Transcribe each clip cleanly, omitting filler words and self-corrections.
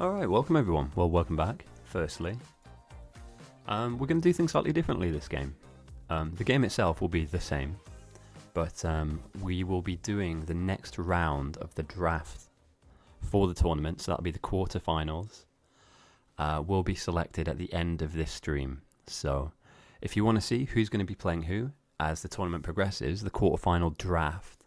Alright, welcome everyone. Well, welcome back, firstly. We're going to do things slightly differently this game. The game itself will be the same, but we will be doing the next round of the draft for the tournament, so that'll be the quarterfinals. Will be selected at the end of this stream. So if you want to see who's going to be playing who as the tournament progresses, the quarterfinal draft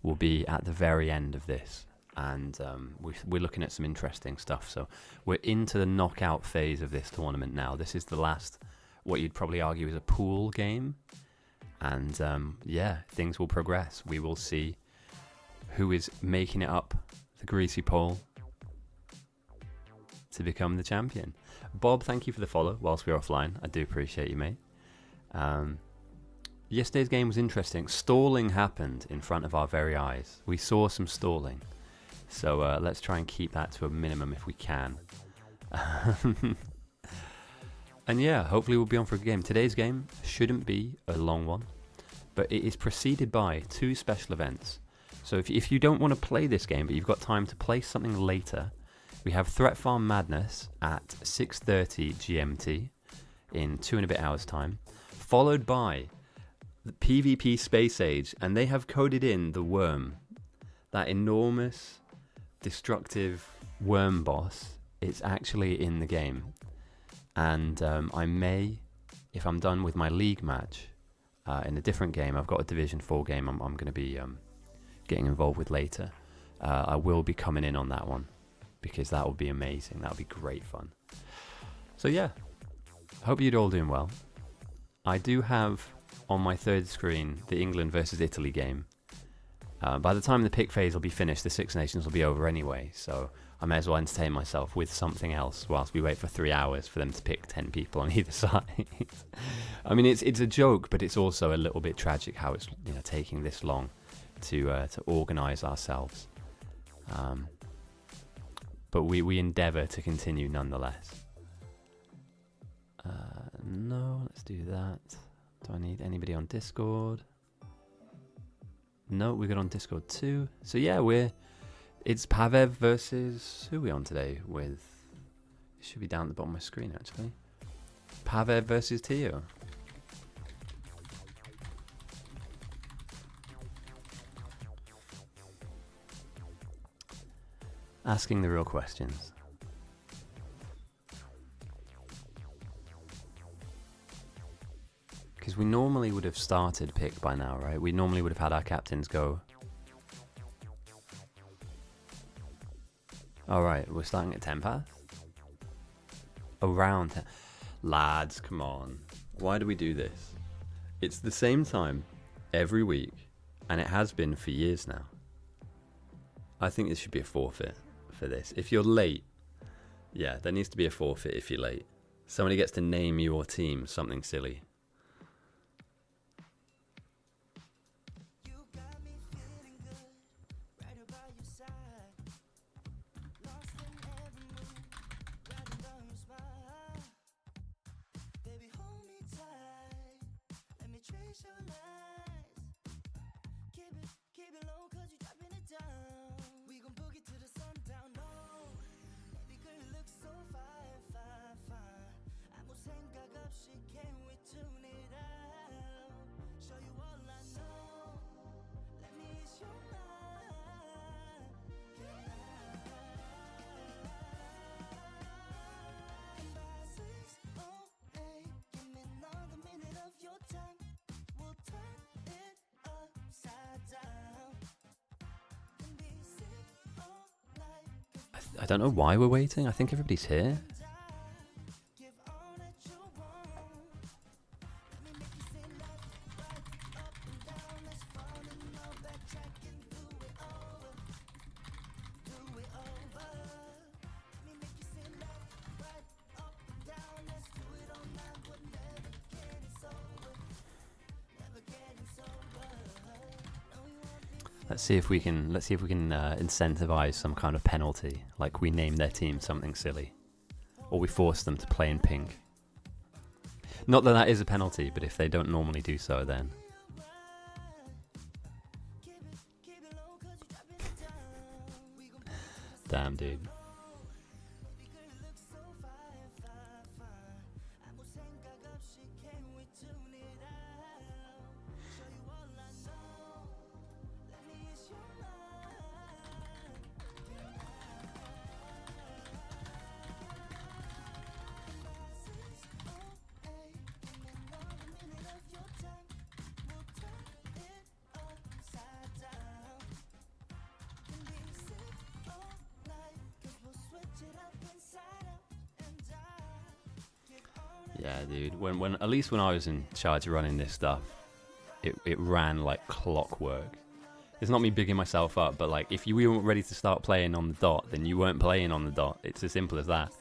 will be at the very end of this. And we're looking at some interesting stuff. So we're into the knockout phase of this tournament now. This is the last, what you'd probably argue is a pool game. And yeah, things will progress. We will see who is making it up the greasy pole to become the champion. Bob, thank you for the follow whilst we're offline. I do appreciate you, mate. Yesterday's game was interesting. Stalling happened in front of our very eyes. We saw some stalling. So let's try and keep that to a minimum if we can. And yeah, hopefully we'll be on for a game. Today's game shouldn't be a long one, but it is preceded by two special events. So if you don't want to play this game, but you've got time to play something later, we have Threat Farm Madness at 6:30 GMT in 2 and a bit hours time, followed by the PvP Space Age, and they have coded in the worm, that enormous destructive worm boss. It's actually in the game, and I may, if I'm done with my league match in a different game, I've got a Division 4 game I'm going to be getting involved with later. I will be coming in on that one because that will be amazing. That will be great fun. So yeah, hope you're all doing well. I do have on my third screen the England versus Italy game. By the time the pick phase will be finished, the Six Nations will be over anyway, so I may as well entertain myself with something else whilst we wait for 3 hours for them to pick 10 people on either side. I mean, it's a joke, but it's also a little bit tragic how it's taking this long to organise ourselves. But we endeavour to continue nonetheless. No, let's do that. Do I need anybody on Discord? No, we got on Discord too. So yeah, it's Pavev versus, who are we on today with? It should be down at the bottom of my screen actually. Pavev versus Teo. Asking the real questions. Because we normally would have started pick by now, right? We normally would have had our captains go. Alright, we're starting at 10 past? Around 10. Lads, come on. Why do we do this? It's the same time every week, and it has been for years now. I think this should be a forfeit for this. If you're late, yeah, there needs to be a forfeit if you're late. Somebody gets to name your team something silly. I don't know why we're waiting. I think everybody's here. Let's see if we can incentivize some kind of penalty, like we name their team something silly, or we force them to play in pink. Not that that is a penalty, but if they don't normally do so, then damn, dude. Yeah, dude. When at least when I was in charge of running this stuff, it ran like clockwork. It's not me bigging myself up, but like if you weren't ready to start playing on the dot, then you weren't playing on the dot. It's as simple as that.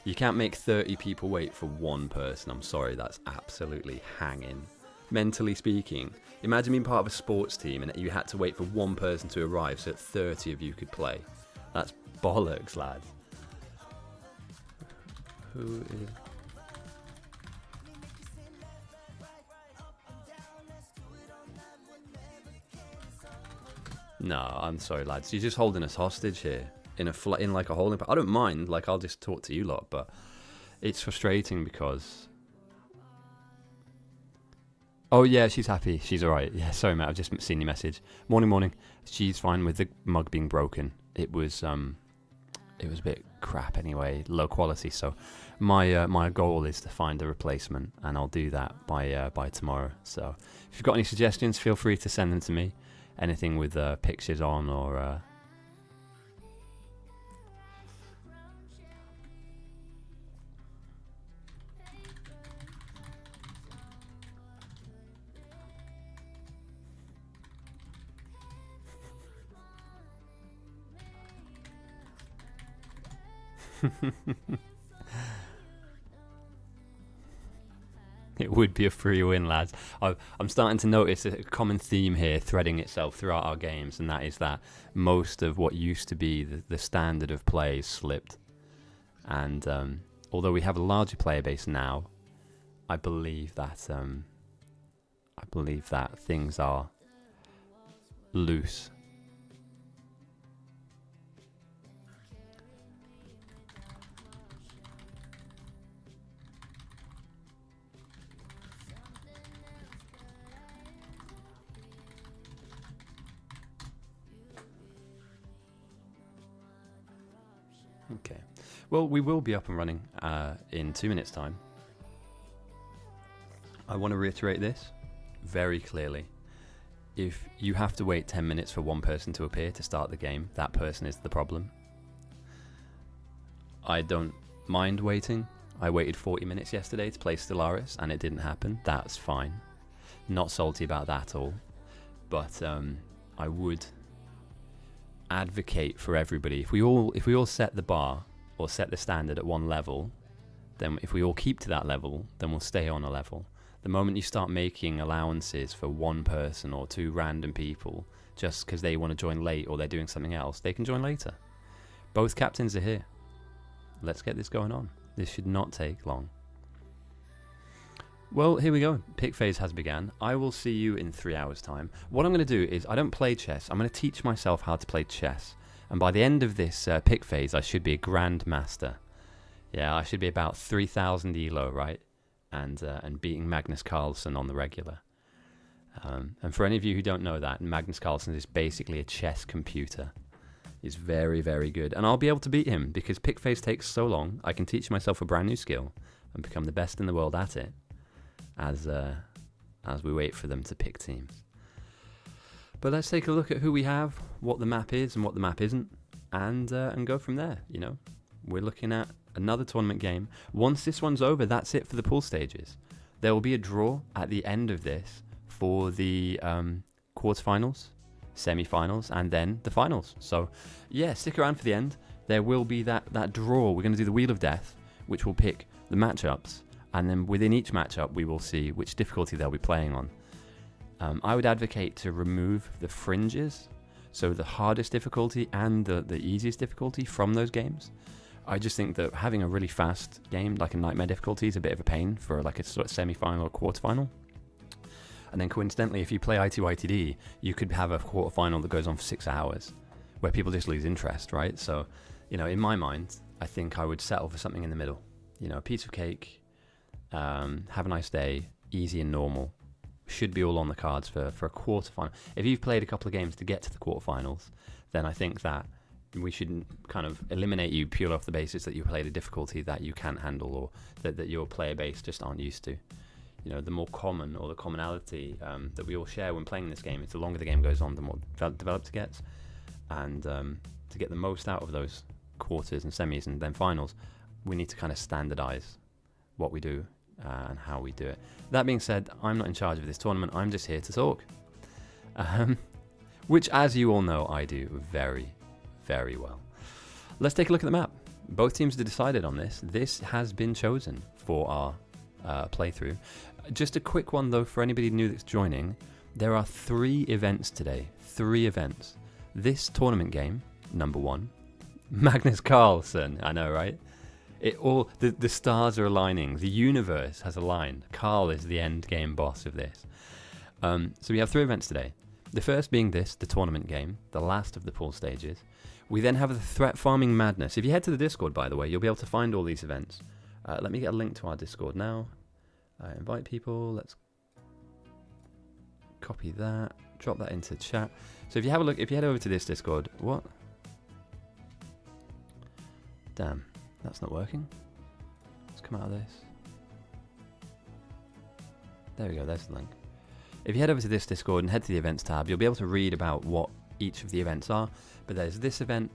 You can't make 30 people wait for one person. I'm sorry, that's absolutely hanging. Mentally speaking, imagine being part of a sports team and you had to wait for one person to arrive so that 30 of you could play. That's bollocks, lads. Who is... No, I'm sorry, lads. You're just holding us hostage here in like a holding. I don't mind. Like, I'll just talk to you lot, but it's frustrating because. Oh yeah, she's happy. She's all right. Yeah, sorry, mate. I've just seen your message. Morning. She's fine with the mug being broken. It was a bit crap anyway, low quality. So my goal is to find a replacement, and I'll do that by tomorrow. So if you've got any suggestions, feel free to send them to me. Anything with pictures on or... It would be a free win, lads. I'm starting to notice a common theme here threading itself throughout our games, and that is that most of what used to be the standard of play slipped. And although we have a larger player base now, I believe that things are loose. Okay. Well, we will be up and running in 2 minutes' time. I want to reiterate this very clearly. If you have to wait 10 minutes for one person to appear to start the game, that person is the problem. I don't mind waiting. I waited 40 minutes yesterday to play Stellaris and it didn't happen. That's fine. Not salty about that at all. But I would advocate for everybody. If we all set the bar or set the standard at one level, then if we all keep to that level, then we'll stay on a level. The moment you start making allowances for one person or two random people just because they want to join late or they're doing something else, they can join later. Both captains are here. Let's get this going on. This should not take long. Well, here we go. Pick phase has begun. I will see you in 3 hours' time. What I'm going to do is, I don't play chess. I'm going to teach myself how to play chess. And by the end of this pick phase, I should be a grandmaster. Yeah, I should be about 3,000 elo, right? And beating Magnus Carlsen on the regular. And for any of you who don't know that, Magnus Carlsen is basically a chess computer. He's very, very good. And I'll be able to beat him because pick phase takes so long. I can teach myself a brand new skill and become the best in the world at it. As we wait for them to pick teams. But let's take a look at who we have, what the map is and what the map isn't, and go from there. You know, we're looking at another tournament game. Once this one's over, that's it for the pool stages. There will be a draw at the end of this for the quarterfinals, semi-finals, and then the finals. So yeah, stick around for the end. There will be that draw. We're going to do the Wheel of Death, which will pick the matchups. And then within each matchup, we will see which difficulty they'll be playing on. I would advocate to remove the fringes, so the hardest difficulty and the easiest difficulty from those games. I just think that having a really fast game, like a Nightmare difficulty, is a bit of a pain for like a sort of semi-final or quarter-final. And then coincidentally, if you play ITYTD, you could have a quarter-final that goes on for 6 hours, where people just lose interest, right? So, you know, in my mind, I think I would settle for something in the middle. You know, a piece of cake, have a nice day, easy and normal. Should be all on the cards for a quarterfinal. If you've played a couple of games to get to the quarterfinals, then I think that we shouldn't kind of eliminate you purely off the basis that you played a difficulty that you can't handle or that your player base just aren't used to. You know, the more common or the commonality that we all share when playing this game is the longer the game goes on, the more developed it gets. And to get the most out of those quarters and semis and then finals, we need to kind of standardize what we do and how we do it. That being said, I'm not in charge of this tournament. I'm just here to talk. Which, as you all know, I do very, very well. Let's take a look at the map. Both teams have decided on this. This has been chosen for our playthrough. Just a quick one, though, for anybody new that's joining. There are 3 events today. 3 events. This tournament game, number 1. Magnus Carlsen. I know, right? The stars are aligning. The universe has aligned. Carl is the end game boss of this. So we have 3 events today. The first being this, the tournament game, the last of the pool stages. We then have the threat farming madness. If you head to the Discord, by the way, you'll be able to find all these events. Let me get a link to our Discord now. Invite people. Let's copy that. Drop that into chat. So if you have a look, if you head over to this Discord, what? Damn, that's not working. Let's come out of this. There we go, there's the link. If you head over to this Discord and head to the events tab, you'll be able to read about what each of the events are. But there's this event,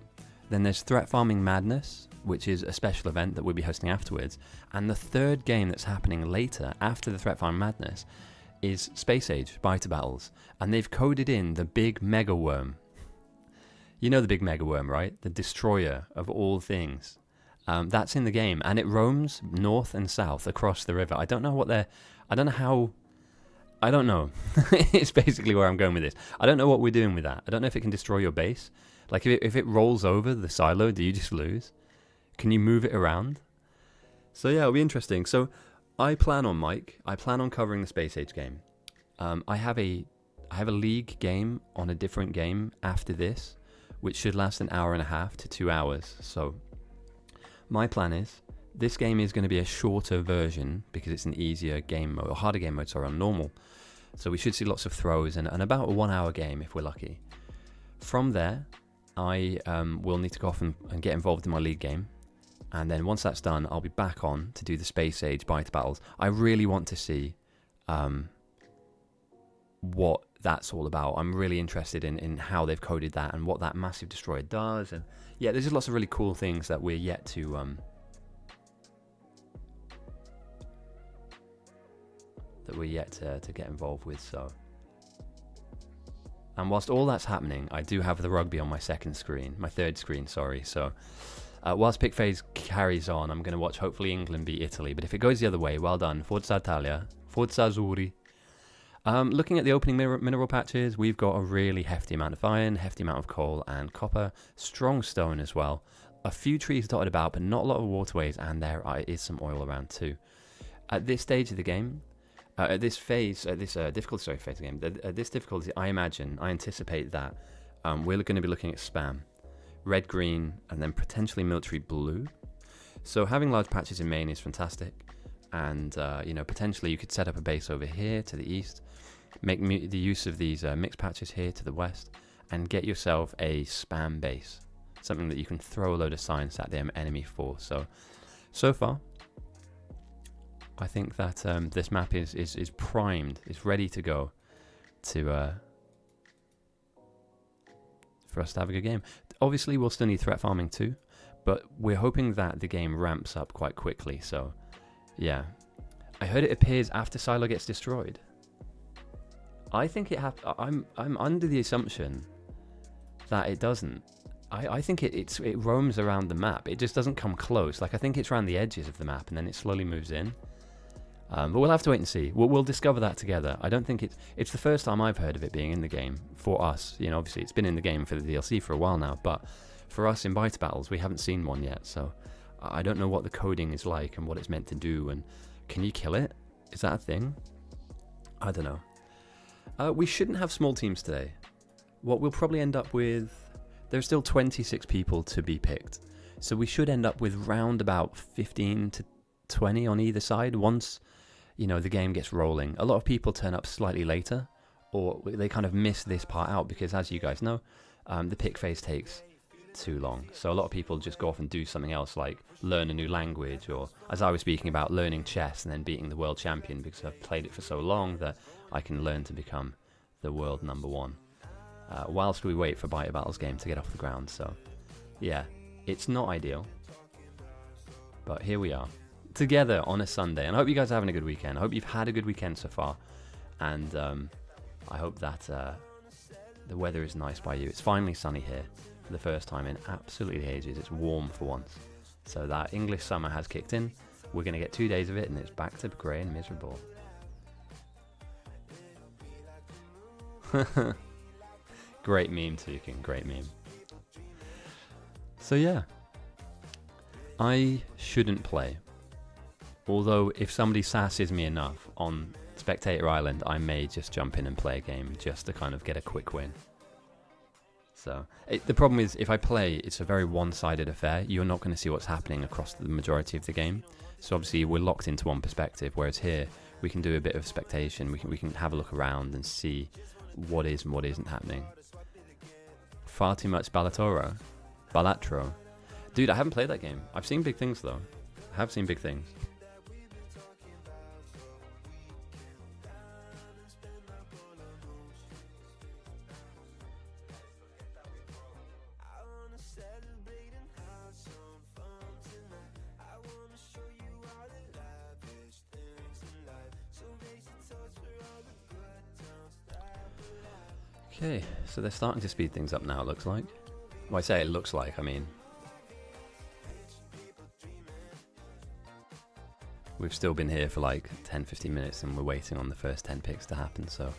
then there's Threat Farming Madness, which is a special event that we'll be hosting afterwards. And the third game that's happening later, after the Threat Farming Madness, is Space Age Biter Battles. And they've coded in the big mega worm. You know the big mega worm, right? The destroyer of all things. That's in the game, and it roams north and south across the river. I don't know It's basically where I'm going with this. I don't know what we're doing with that. I don't know if it can destroy your base. Like, if it rolls over the silo, do you just lose? Can you move it around? So yeah, it'll be interesting. So I plan on covering the Space Age game. I have a league game on a different game after this, which should last an hour and a half to 2 hours. So my plan is, this game is going to be a shorter version because it's an easier game mode, or harder game mode, sorry, on normal. So we should see lots of throws and about a 1 hour game if we're lucky. From there, I will need to go off and get involved in my league game. And then once that's done, I'll be back on to do the Space Age Biter Battles. I really want to see what that's all about. I'm really interested in how they've coded that and what that massive destroyer does. And yeah, there's just lots of really cool things that we're yet to get involved with. So, and whilst all that's happening, I do have the rugby on my third screen, sorry. So whilst pick phase carries on, I'm going to watch hopefully England beat Italy. But if it goes the other way, well done. Forza Italia, Forza Azzurri. Looking at the opening mineral patches, we've got a really hefty amount of iron, hefty amount of coal and copper, strong stone as well. A few trees dotted about, but not a lot of waterways, and there is some oil around too. At this stage of the game, at this difficulty phase of the game, at this difficulty, I anticipate that we're going to be looking at spam, red, green, and then potentially military blue. So having large patches in main is fantastic, and potentially you could set up a base over here to the east, make the use of these mixed patches here to the west, and get yourself a spam base, something that you can throw a load of science at the enemy for. So far, I think that this map is primed, is ready to go for us to have a good game. Obviously, we'll still need threat farming too, but we're hoping that the game ramps up quite quickly. So, yeah, I heard it appears after Silo gets destroyed. I think I'm under the assumption that it doesn't. I think it roams around the map. It just doesn't come close. Like, I think it's around the edges of the map and then it slowly moves in. But we'll have to wait and see. We'll discover that together. I don't think it's the first time I've heard of it being in the game for us. You know, obviously it's been in the game for the DLC for a while now, but for us in Biter Battles, we haven't seen one yet. So I don't know what the coding is like and what it's meant to do. And can you kill it? Is that a thing? I don't know. We shouldn't have small teams today. What we'll probably end up with, there's still 26 people to be picked. So we should end up with round about 15 to 20 on either side once, the game gets rolling. A lot of people turn up slightly later, or they kind of miss this part out because, as you guys know, the pick phase takes too long. So a lot of people just go off and do something else, like learn a new language, or as I was speaking about, learning chess and then beating the world champion, because I've played it for so long that I can learn to become the world number one. Whilst we wait for Biter Battles game to get off the ground. So yeah, it's not ideal, but here we are. together on a Sunday. And I hope you guys are having a good weekend. I hope you've had a good weekend so far. And I hope that the weather is nice by you. It's finally sunny here for the first time in absolutely ages. It's warm for once. So that English summer has kicked in. We're going to get 2 days of it and it's back to grey and miserable. Great meme, Tukin. Great meme. So yeah. I shouldn't play. Although if somebody sasses me enough on Spectator Island, I may just jump in and play a game just to kind of get a quick win. So the problem is, if I play, it's a very one-sided affair. You're not going to see what's happening across the majority of the game. So obviously we're locked into one perspective, whereas here we can do a bit of spectation. We can have a look around and see what is and what isn't happening. Far too much Balatro. Dude, I haven't played that game. I've seen big things though. I have seen big things. Okay, so they're starting to speed things up now, it looks like. Well, I say it looks like, I mean, we've still been here for like 10-15 minutes and we're waiting on the first 10 picks to happen, so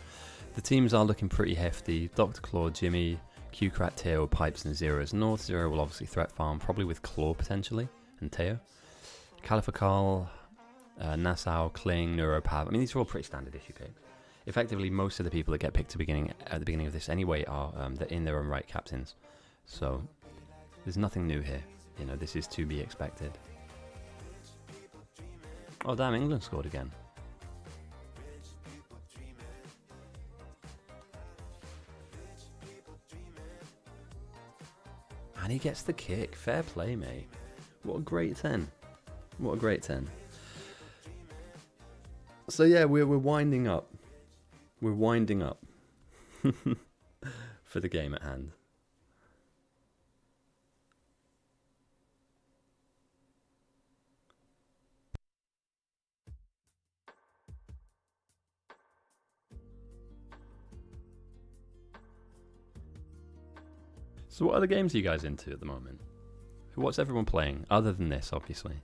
the teams are looking pretty hefty. Dr. Claw, Jimmy, Q-Crat, Teo, Pipes and Zeros. North Zero will obviously threat farm, probably with Claw potentially, and Teo. Caliphacol, Nassau, Kling, Neuropav. I mean, these are all pretty standard issue picks. Effectively, most of the people that get picked at the beginning of this anyway are they're in their own right captains. So there's nothing new here. You know, this is to be expected. Oh damn, England scored again. And he gets the kick. Fair play, mate. What a great 10. What a great 10. So yeah, we're winding up. We're winding up for the game at hand. So what other games are you guys into at the moment? What's everyone playing, other than this, obviously?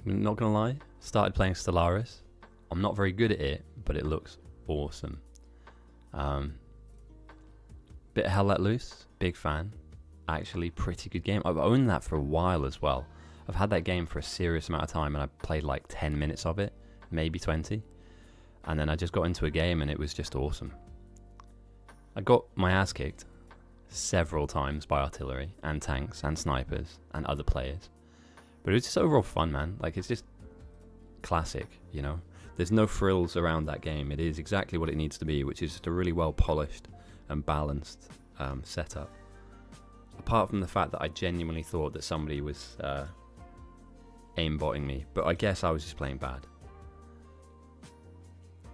I'm not gonna lie, started playing Stellaris. I'm not very good at it, but it looks awesome. Bit of Hell Let Loose, big fan. Actually, pretty good game. I've owned that for a while as well. I've had that game for a serious amount of time and I played like 10 minutes of it, maybe 20. And then I just got into a game and it was just awesome. I got my ass kicked several times by artillery and tanks and snipers and other players. But it was just overall fun, man. Like, it's just classic, you know? There's no frills around that game. It is exactly what it needs to be, which is just a really well polished and balanced setup. Apart from the fact that I genuinely thought that somebody was aimbotting me, but I guess I was just playing bad.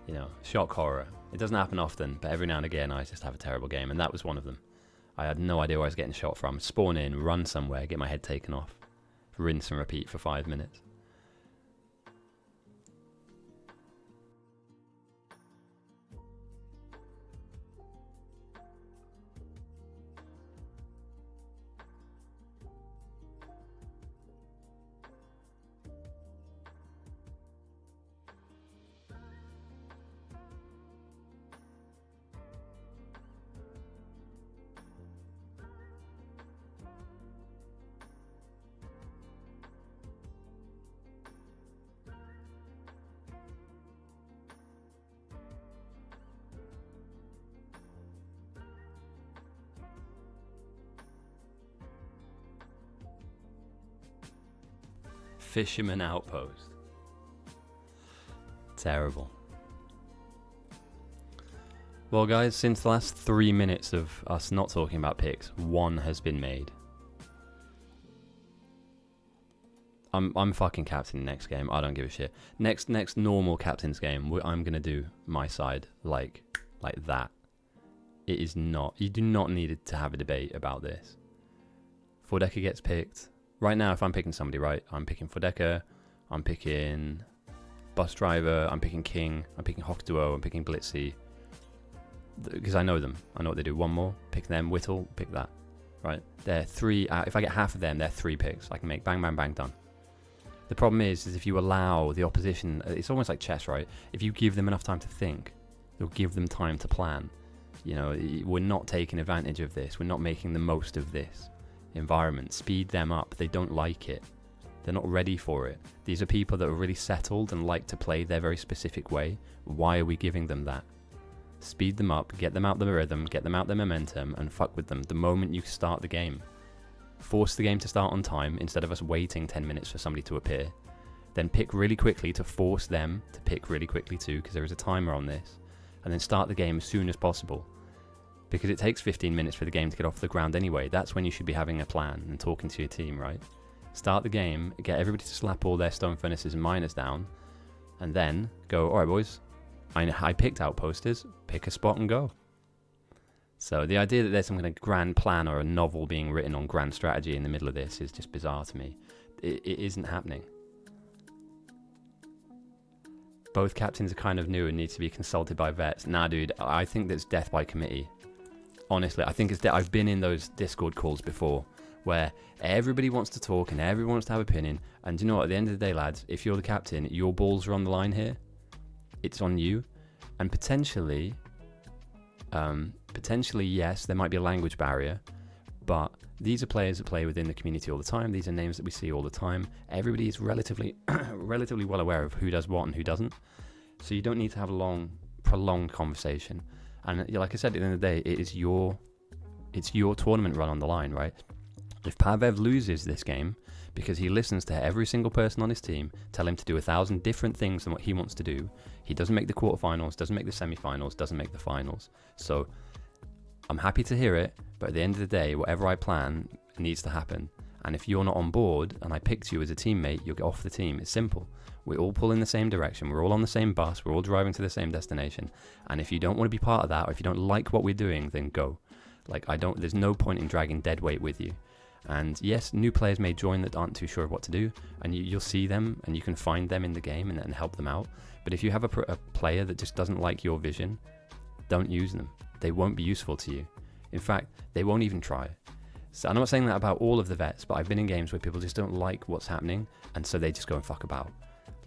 You know, shock horror. It doesn't happen often, but every now and again I just have a terrible game, and that was one of them. I had no idea where I was getting shot from. Spawn in, run somewhere, get my head taken off, rinse and repeat for 5 minutes. Fisherman Outpost. Terrible. Well guys, since the last 3 minutes of us not talking about picks, one has been made. I'm fucking captain next game. I don't give a shit. Next normal captain's game, I'm gonna do my side like that. It is not. You do not need to have a debate about this. Fordecker gets picked. right now, if I'm picking somebody, right, I'm picking Fodeka, I'm picking Bus Driver, I'm picking King, I'm picking Hawk Duo, I'm picking Blitzy, because I know them. I know what they do. One more, pick them. Whittle, pick that. Right? They're 3. If I get half of them, they're 3 picks. I can make bang, bang, bang, done. The problem is if you allow the opposition, it's almost like chess, right? If you give them enough time to think, you'll give them time to plan. You know, we're not taking advantage of this. We're not making the most of this environment. Speed them up. They don't like it. They're not ready for it. These are people that are really settled and like to play their very specific way. Why are we giving them that? Speed them up, get them out the rhythm, get them out the momentum, and fuck with them the moment you start the game. Force the game to start on time instead of us waiting 10 minutes for somebody to appear. Then pick really quickly to force them to pick really quickly too, because there is a timer on this. And then start the game as soon as possible. Because it takes 15 minutes for the game to get off the ground anyway. That's when you should be having a plan and talking to your team, right? Start the game, get everybody to slap all their stone furnaces and miners down, and then go, alright boys, I picked outposters, pick a spot and go. So the idea that there's some kind of grand plan or a novel being written on grand strategy in the middle of this is just bizarre to me. It isn't happening. Both captains are kind of new and need to be consulted by vets. Nah, dude, I think that's death by committee. Honestly, I think it's I've been in those Discord calls before where everybody wants to talk and everyone wants to have an opinion. And you know what? At the end of the day, lads, if you're the captain, your balls are on the line here. It's on you. And potentially, yes, there might be a language barrier, but these are players that play within the community all the time. These are names that we see all the time. Everybody is relatively well aware of who does what and who doesn't. So you don't need to have a long, prolonged conversation. And like I said, at the end of the day, it's your tournament run on the line, right? If Pavev loses this game because he listens to every single person on his team tell him to do 1,000 different things than what he wants to do, he doesn't make the quarterfinals, doesn't make the semi-finals, doesn't make the finals. So I'm happy to hear it, but at the end of the day, whatever I plan needs to happen. And if you're not on board and I picked you as a teammate, you'll get off the team. It's simple. We all pull in the same direction. We're all on the same bus. We're all driving to the same destination. And if you don't want to be part of that, or if you don't like what we're doing, then go. Like, there's no point in dragging dead weight with you. And yes, new players may join that aren't too sure of what to do, and you'll see them and you can find them in the game and help them out. But if you have a player that just doesn't like your vision, don't use them. They won't be useful to you. In fact, they won't even try. So I'm not saying that about all of the vets, but I've been in games where people just don't like what's happening, and so they just go and fuck about.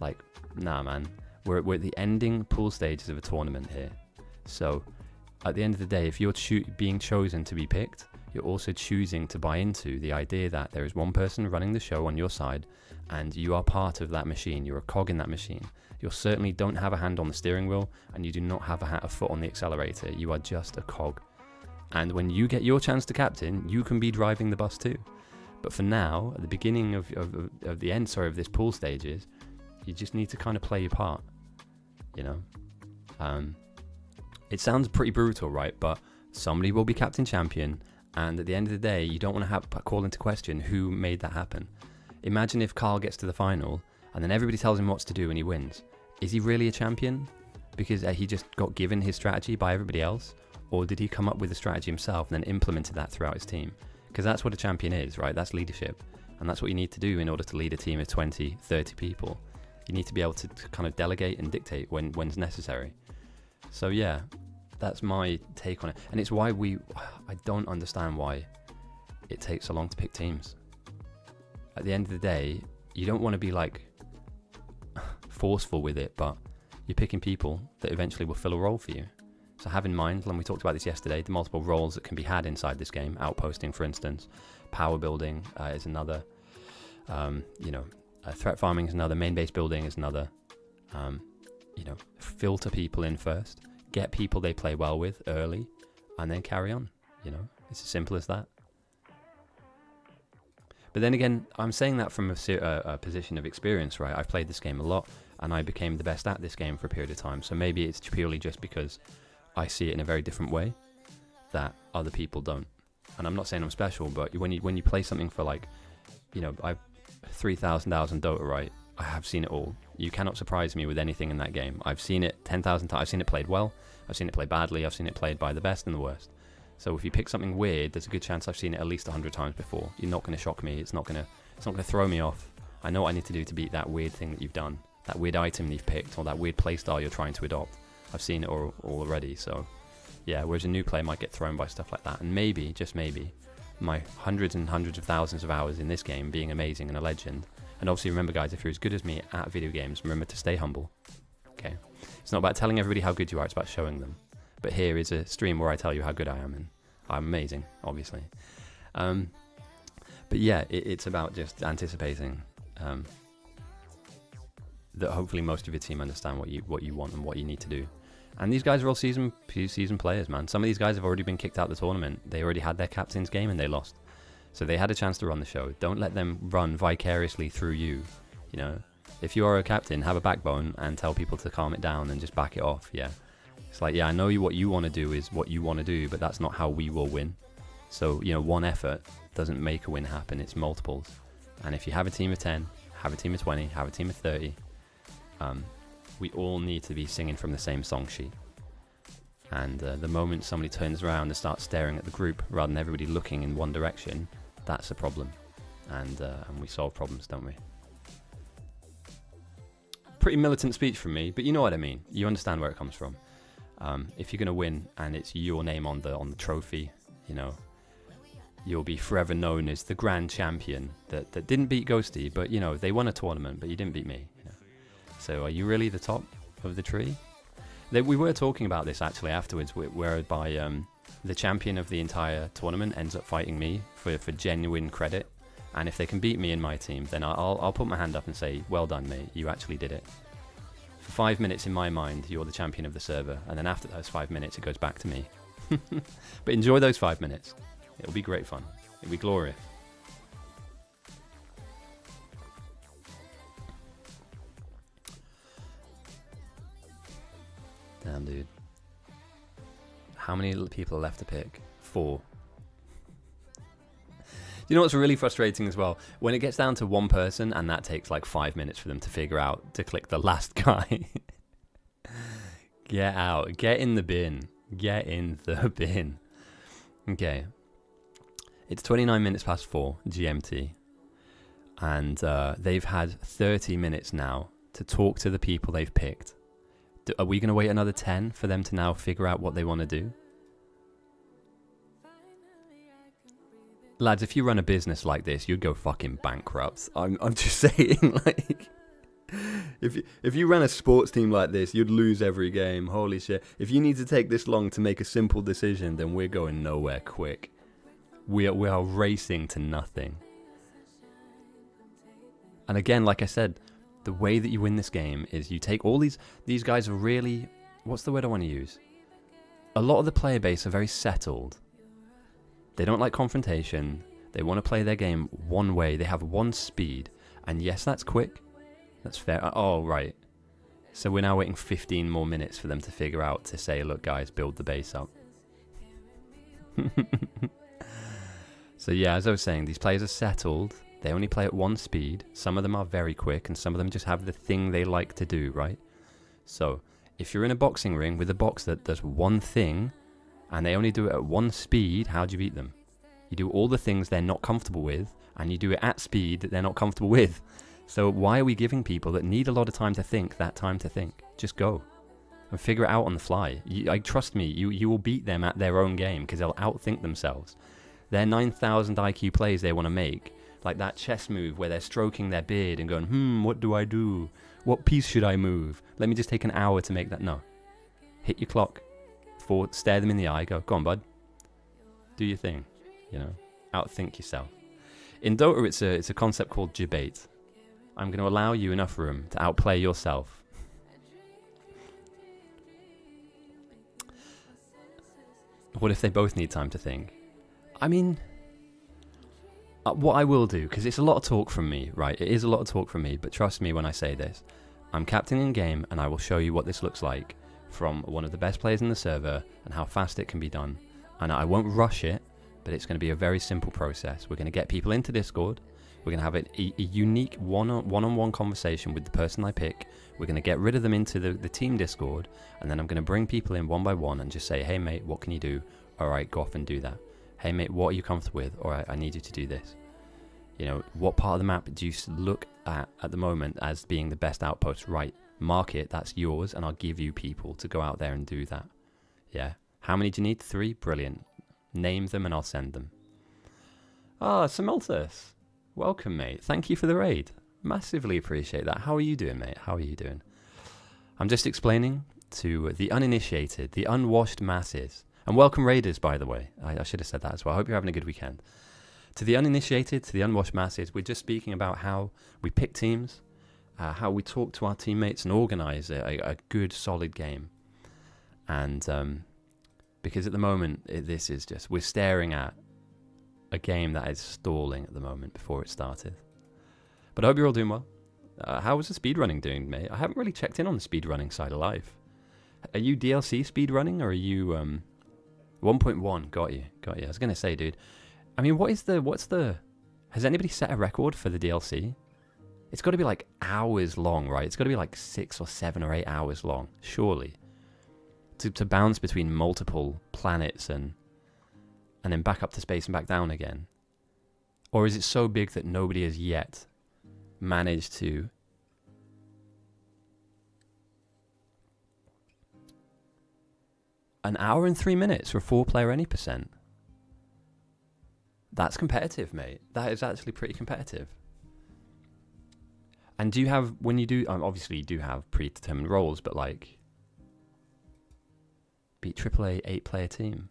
Like, nah, man. We're at the ending pool stages of a tournament here. So at the end of the day, if you're being chosen to be picked, you're also choosing to buy into the idea that there is one person running the show on your side and you are part of that machine. You're a cog in that machine. You certainly don't have a hand on the steering wheel and you do not have a foot on the accelerator. You are just a cog. And when you get your chance to captain, you can be driving the bus too. But for now, at the beginning of the end, of this pool stages, you just need to kind of play your part, you know? It sounds pretty brutal, right? But somebody will be captain champion. And at the end of the day, you don't want to call into question who made that happen. Imagine if Carl gets to the final and then everybody tells him what to do and he wins. Is he really a champion? Because he just got given his strategy by everybody else? Or did he come up with the strategy himself and then implemented that throughout his team? Because that's what a champion is, right? That's leadership. And that's what you need to do in order to lead a team of 20, 30 people. You need to be able to kind of delegate and dictate when's necessary. So yeah, that's my take on it. And it's why I don't understand why it takes so long to pick teams. At the end of the day, you don't want to be like forceful with it, but you're picking people that eventually will fill a role for you. So have in mind, and we talked about this yesterday, the multiple roles that can be had inside this game. Outposting, for instance. Power building is another. Threat farming is another. Main base building is another. Filter people in first. Get people they play well with early, and then carry on. It's as simple as that. But then again, I'm saying that from a position of experience, right? I've played this game a lot, and I became the best at this game for a period of time. So maybe it's purely just because I see it in a very different way that other people don't. And I'm not saying I'm special, but when you play something for I've 3,000 hours in Dota, right? I have seen it all. You cannot surprise me with anything in that game. I've seen it 10,000 times. I've seen it played well. I've seen it played badly. I've seen it played by the best and the worst. So if you pick something weird, there's a good chance I've seen it at least 100 times before. You're not going to shock me. It's not going to throw me off. I know what I need to do to beat that weird thing that you've done, that weird item that you've picked, or that weird playstyle you're trying to adopt. I've seen it all already. So yeah, whereas a new player might get thrown by stuff like that. And maybe, just maybe, my hundreds and hundreds of thousands of hours in this game being amazing and a legend. And obviously remember, guys, if you're as good as me at video games, remember to stay humble. Okay, it's not about telling everybody how good you are, it's about showing them. But here is a stream where I tell you how good I am, and I'm amazing, obviously. But yeah, it's about just anticipating that hopefully most of your team understand what you want and what you need to do. And these guys are all season players, man. Some of these guys have already been kicked out of the tournament. They already had their captain's game and they lost. So they had a chance to run the show. Don't let them run vicariously through you. You know, if you are a captain, have a backbone and tell people to calm it down and just back it off. Yeah, it's like, yeah, I know what you want to do is what you want to do, but that's not how we will win. So, you know, one effort doesn't make a win happen. It's multiples. And if you have a team of 10, have a team of 20, have a team of 30, we all need to be singing from the same song sheet. And the moment somebody turns around and starts staring at the group rather than everybody looking in one direction, that's a problem. And we solve problems, don't we? Pretty militant speech from me, but you know what I mean. You understand where it comes from. If you're going to win and it's your name on the trophy, you know, you'll be forever known as the grand champion that didn't beat Ghosty, but, you know, they won a tournament, but you didn't beat me. You know? So are you really the top of the tree? We were talking about this, actually, afterwards, whereby the champion of the entire tournament ends up fighting me for genuine credit. And if they can beat me in my team, then I'll put my hand up and say, well done, mate, you actually did it. For 5 minutes in my mind, you're the champion of the server. And then after those 5 minutes, it goes back to me. But enjoy those 5 minutes. It'll be great fun. It'll be glorious. Damn, dude. How many people are left to pick? 4. You know what's really frustrating as well? When it gets down to one person and that takes like 5 minutes for them to figure out to click the last guy. Get out. Get in the bin. Get in the bin. Okay. It's 29 minutes past 4 GMT. And they've had 30 minutes now to talk to the people they've picked. Are we going to wait another 10 for them to now figure out what they want to do? Lads, if you run a business like this, you'd go fucking bankrupt. I'm just saying, like, if you ran a sports team like this, you'd lose every game. Holy shit. If you need to take this long to make a simple decision, then we're going nowhere quick. We are racing to nothing. And again, like I said, the way that you win this game is you take all these guys are really, what's the word I want to use? A lot of the player base are very settled. They don't like confrontation. They want to play their game one way. They have one speed. And yes, that's quick. That's fair. Oh, right. So we're now waiting 15 more minutes for them to figure out to say, look, guys, build the base up. So yeah, as I was saying, these players are settled. They only play at one speed. Some of them are very quick, and some of them just have the thing they like to do, right? So if you're in a boxing ring with a box that does one thing, and they only do it at one speed, how do you beat them? You do all the things they're not comfortable with, and you do it at speed that they're not comfortable with. So why are we giving people that need a lot of time to think that time to think? Just go and figure it out on the fly. Trust me, you will beat them at their own game because they'll outthink themselves. Their 9,000 IQ plays they want to make, like that chess move where they're stroking their beard and going, what do I do? What piece should I move? Let me just take an hour to make that. No. Hit your clock. Stare them in the eye, go on, bud. Do your thing. You know, outthink yourself. In Dota, it's a concept called debate. I'm going to allow you enough room to outplay yourself. What if they both need time to think? I mean, what I will do, because it's a lot of talk from me, right? It is a lot of talk from me, but trust me when I say this. I'm captain in game, and I will show you what this looks like from one of the best players in the server and how fast it can be done. And I won't rush it, but it's going to be a very simple process. We're going to get people into Discord. We're going to have a unique one-on-one conversation with the person I pick. We're going to get rid of them into the team Discord, and then I'm going to bring people in one by one and just say, hey mate, what can you do? all right, go off and do that. Hey mate, what are you comfortable with? All right, I need you to do this. You know, what part of the map do you look at the moment as being the best outpost? Right, mark it, that's yours, and I'll give you people to go out there and do that. Yeah. How many do you need? 3? Brilliant. Name them and I'll send them. Ah, Simultus. Welcome, mate. Thank you for the raid. Massively appreciate that. How are you doing, mate? How are you doing? I'm just explaining to the uninitiated, the unwashed masses, and welcome raiders, by the way. I should have said that as well. I hope you're having a good weekend. To the uninitiated, to the unwashed masses, we're just speaking about how we pick teams, how we talk to our teammates and organise a good, solid game. And because at the moment, this is just, we're staring at a game that is stalling at the moment before it started. But I hope you're all doing well. How was the speedrunning doing, mate? I haven't really checked in on the speedrunning side of life. Are you DLC speedrunning or are you 1.1? Got you. I was going to say, dude, I mean, what's the, has anybody set a record for the DLC? It's got to be like hours long, right? It's got to be like 6 or 7 or 8 hours long, surely. To bounce between multiple planets and then back up to space and back down again. Or is it so big that nobody has yet managed to an hour and 3 minutes for a 4-player any percent? That's competitive, mate. That is actually pretty competitive. And do you have, when you do, obviously you do have predetermined roles, but like, beat AAA 8-player team.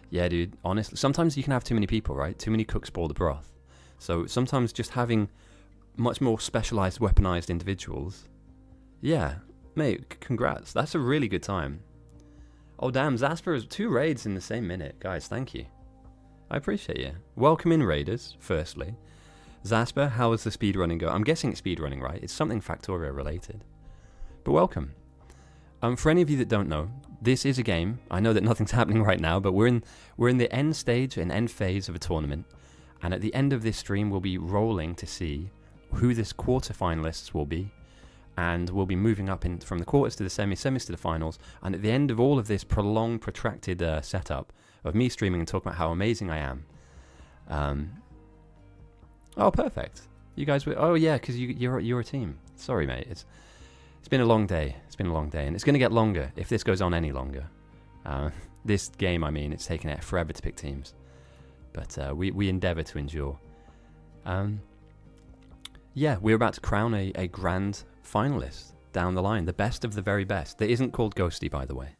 Yeah, dude, honestly, sometimes you can have too many people, right? Too many cooks spoil the broth. So sometimes just having much more specialized, weaponized individuals. Yeah, mate, congrats. That's a really good time. Oh, damn, Zasper has 2 raids in the same minute. Guys, thank you. I appreciate you. Welcome in, raiders, firstly. Zasper, how is the speedrunning go? I'm guessing it's speedrunning, right? It's something Factorio related. But welcome. For any of you that don't know, this is a game. I know that nothing's happening right now, but we're in the end stage and end phase of a tournament. And at the end of this stream, we'll be rolling to see who this quarterfinalists will be. And we'll be moving up from the quarters to the semis to the finals. And at the end of all of this prolonged, protracted setup of me streaming and talking about how amazing I am. Oh, perfect. You guys were... Oh, yeah, because you're a team. Sorry, mate. It's been a long day. And it's going to get longer if this goes on any longer. This game, I mean, it's taken it forever to pick teams. But we endeavour to endure. Yeah, we're about to crown a grand finalist down the line. The best of the very best. That isn't called Ghosty, by the way.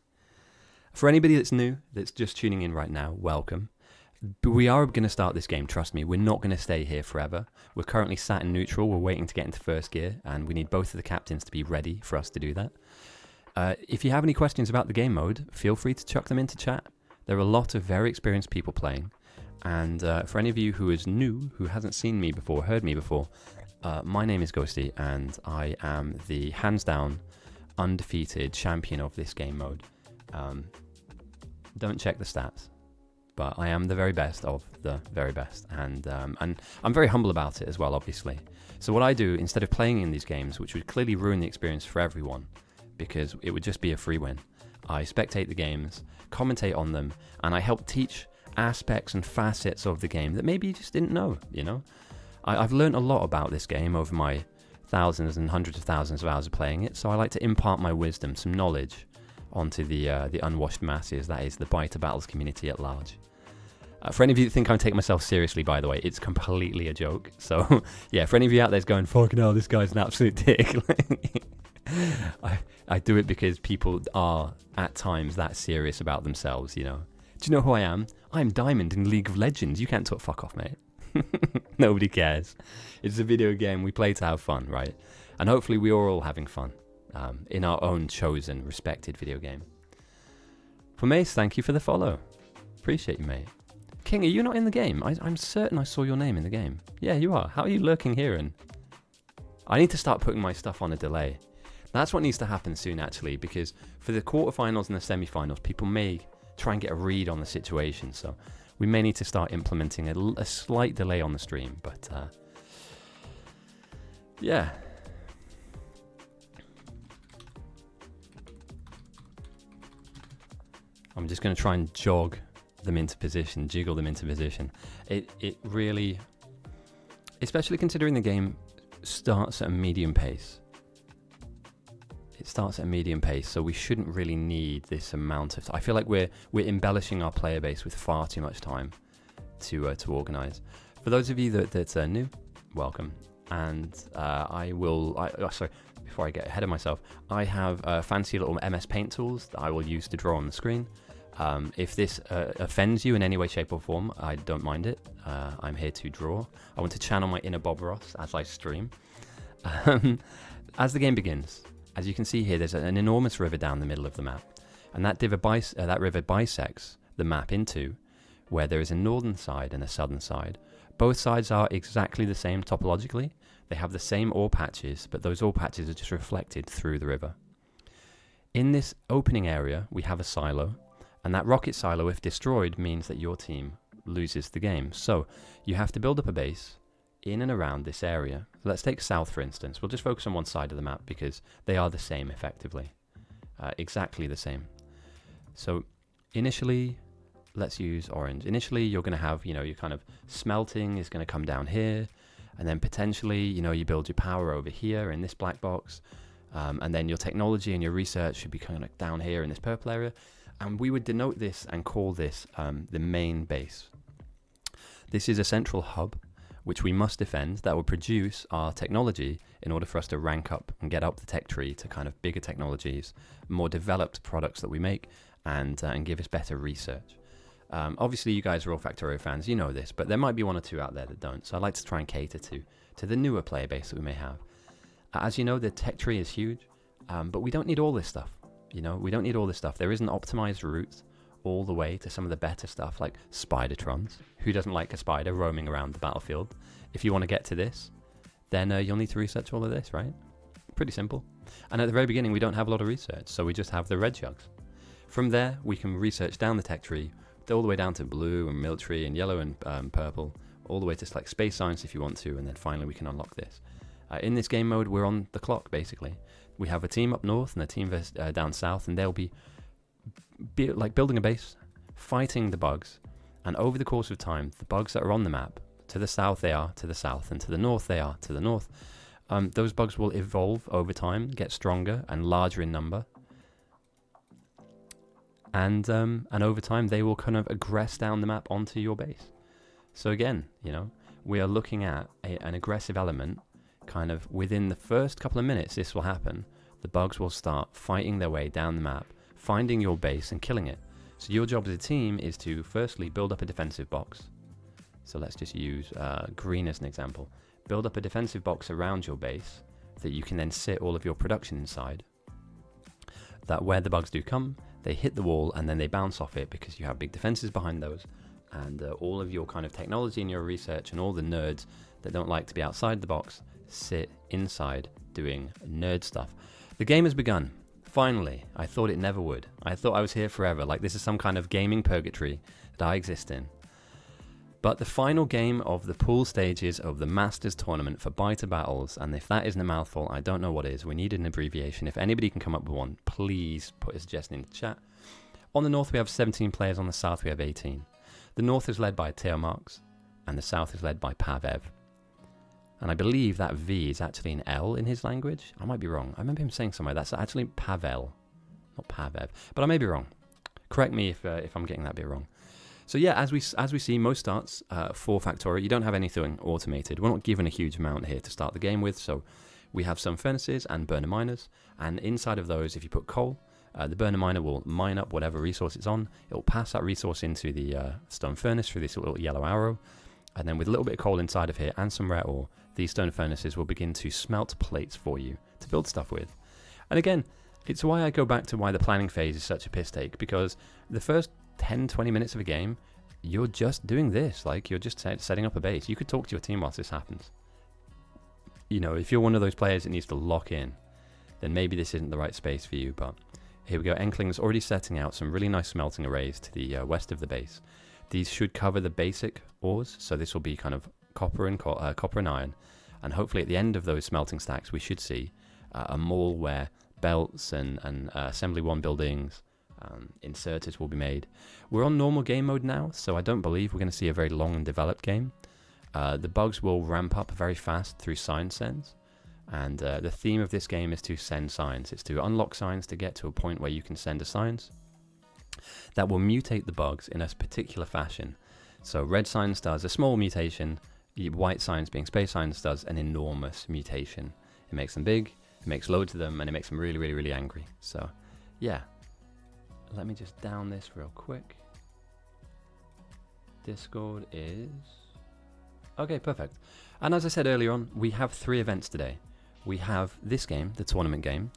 For anybody that's new, that's just tuning in right now, welcome. But we are going to start this game, trust me. We're not going to stay here forever. We're currently sat in neutral. We're waiting to get into first gear, and we need both of the captains to be ready for us to do that. If you have any questions about the game mode, feel free to chuck them into chat. There are a lot of very experienced people playing. And for any of you who is new, who hasn't seen me before, heard me before, my name is Ghosty, and I am the hands-down, undefeated champion of this game mode. Don't check the stats, but I am the very best of the very best, and I'm very humble about it as well, obviously. So what I do, instead of playing in these games, which would clearly ruin the experience for everyone, because it would just be a free win, I spectate the games, commentate on them, and I help teach aspects and facets of the game that maybe you just didn't know, you know? I've learned a lot about this game over my thousands and hundreds of thousands of hours of playing it, so I like to impart my wisdom, some knowledge, onto the unwashed masses, that is the Biter Battles community at large. For any of you that think I'm taking myself seriously, by the way, it's completely a joke. So, yeah, for any of you out there going, fucking hell, this guy's an absolute dick. I do it because people are, at times, that serious about themselves, you know. Do you know who I am? I'm Diamond in League of Legends. You can't talk fuck off, mate. Nobody cares. It's a video game. We play to have fun, right? And hopefully we are all having fun. In our own chosen, respected video game. For Mace, thank you for the follow. Appreciate you, mate. King, are you not in the game? I'm certain I saw your name in the game. Yeah, you are. How are you lurking here? And I need to start putting my stuff on a delay. That's what needs to happen soon, actually, because for the quarterfinals and the semi-finals, people may try and get a read on the situation. So we may need to start implementing a slight delay on the stream. But yeah. I'm just going to try and jog them into position, jiggle them into position. It really, especially considering the game starts at a medium pace. It starts at a medium pace, so we shouldn't really need this amount of. I feel like we're embellishing our player base with far too much time to organize. For those of you that are new, welcome. And sorry, before I get ahead of myself, I have fancy little MS Paint tools that I will use to draw on the screen. If this offends you in any way, shape or form, I don't mind it. I'm here to draw. I want to channel my inner Bob Ross as I stream. As the game begins, as you can see here, there's an enormous river down the middle of the map. And that river bisects the map into where there is a northern side and a southern side. Both sides are exactly the same topologically. They have the same ore patches, but those ore patches are just reflected through the river. In this opening area, we have a silo, and that rocket silo, if destroyed, means that your team loses the game. So you have to build up a base in and around this area. So let's take south, for instance. We'll just focus on one side of the map because they are the same effectively. Exactly the same. So initially, let's use orange. Initially, you're going to have, your kind of smelting is going to come down here. And then potentially, you build your power over here in this black box. And then your technology and your research should be kind of down here in this purple area. And we would denote this and call this the main base. This is a central hub, which we must defend, that will produce our technology in order for us to rank up and get up the tech tree to kind of bigger technologies, more developed products that we make, and give us better research. Obviously, you guys are all Factorio fans, you know this, but there might be one or two out there that don't. So I'd like to try and cater to the newer player base that we may have. As you know, the tech tree is huge, but we don't need all this stuff. We don't need all this stuff. There is an optimized route all the way to some of the better stuff like Spidertrons. Who doesn't like a spider roaming around the battlefield? If you want to get to this, then you'll need to research all of this, right? Pretty simple. And at the very beginning, we don't have a lot of research, so we just have the red jugs. From there, we can research down the tech tree, all the way down to blue and military and yellow and purple, all the way to like space science if you want to, and then finally we can unlock this. In this game mode, we're on the clock, basically. We have a team up north and a team down south, and they'll be like building a base, fighting the bugs, and over the course of time, the bugs that are on the map, to the south they are to the south, and to the north they are to the north. Those bugs will evolve over time, get stronger and larger in number, and over time they will kind of aggress down the map onto your base. So again, we are looking at an aggressive element. Kind of within the first couple of minutes, this will happen. The bugs will start fighting their way down the map, finding your base and killing it. So your job as a team is to firstly build up a defensive box. So let's just use green as an example. Build up a defensive box around your base that you can then sit all of your production inside. That where the bugs do come, they hit the wall and then they bounce off it because you have big defenses behind those. And all of your kind of technology and your research and all the nerds that don't like to be outside the box sit inside doing nerd stuff. The game has begun. Finally, I thought it never would. I thought I was here forever, like this is some kind of gaming purgatory that I exist in. But the final game of the pool stages of the Masters tournament for Biter Battles, and if that isn't a mouthful, I don't know what is. We need an abbreviation. If anybody can come up with one, please put a suggestion in the chat. On the north we have 17 players, on the south we have 18. The north is led by Teomarx, and the south is led by Pavev. And I believe that V is actually an L in his language. I might be wrong. I remember him saying somewhere that's actually Pavel, not Pavev. But I may be wrong. Correct me if I'm getting that bit wrong. So yeah, as we see, most starts for Factorio, you don't have anything automated. We're not given a huge amount here to start the game with. So we have some furnaces and burner miners. And inside of those, if you put coal, the burner miner will mine up whatever resource it's on. It will pass that resource into the stone furnace through this little yellow arrow. And then with a little bit of coal inside of here and some rare ore, these stone furnaces will begin to smelt plates for you to build stuff with. And again, it's why I go back to why the planning phase is such a piss take, because the first 10-20 minutes of a game, you're just doing this. Like, you're just setting up a base. You could talk to your team whilst this happens. If you're one of those players that needs to lock in, then maybe this isn't the right space for you. But here we go. Enkling's already setting out some really nice smelting arrays to the west of the base. These should cover the basic ores, so this will be kind of copper and iron. And hopefully at the end of those smelting stacks, we should see a mall where belts and assembly 1 buildings, Inserters will be made. We're on normal game mode now, so I don't believe we're going to see a very long and developed game. The bugs will ramp up very fast through sign sends, and the theme of this game is to send signs. It's to unlock signs to get to a point where you can send a signs that will mutate the bugs in a particular fashion. So red signs does a small mutation, white signs being space signs does an enormous mutation. It makes them big, it makes loads of them, and it makes them really, really, really angry. So yeah, let me just down this real quick. Discord is... okay, perfect. And as I said earlier on, we have 3 events today. We have this game, the tournament game.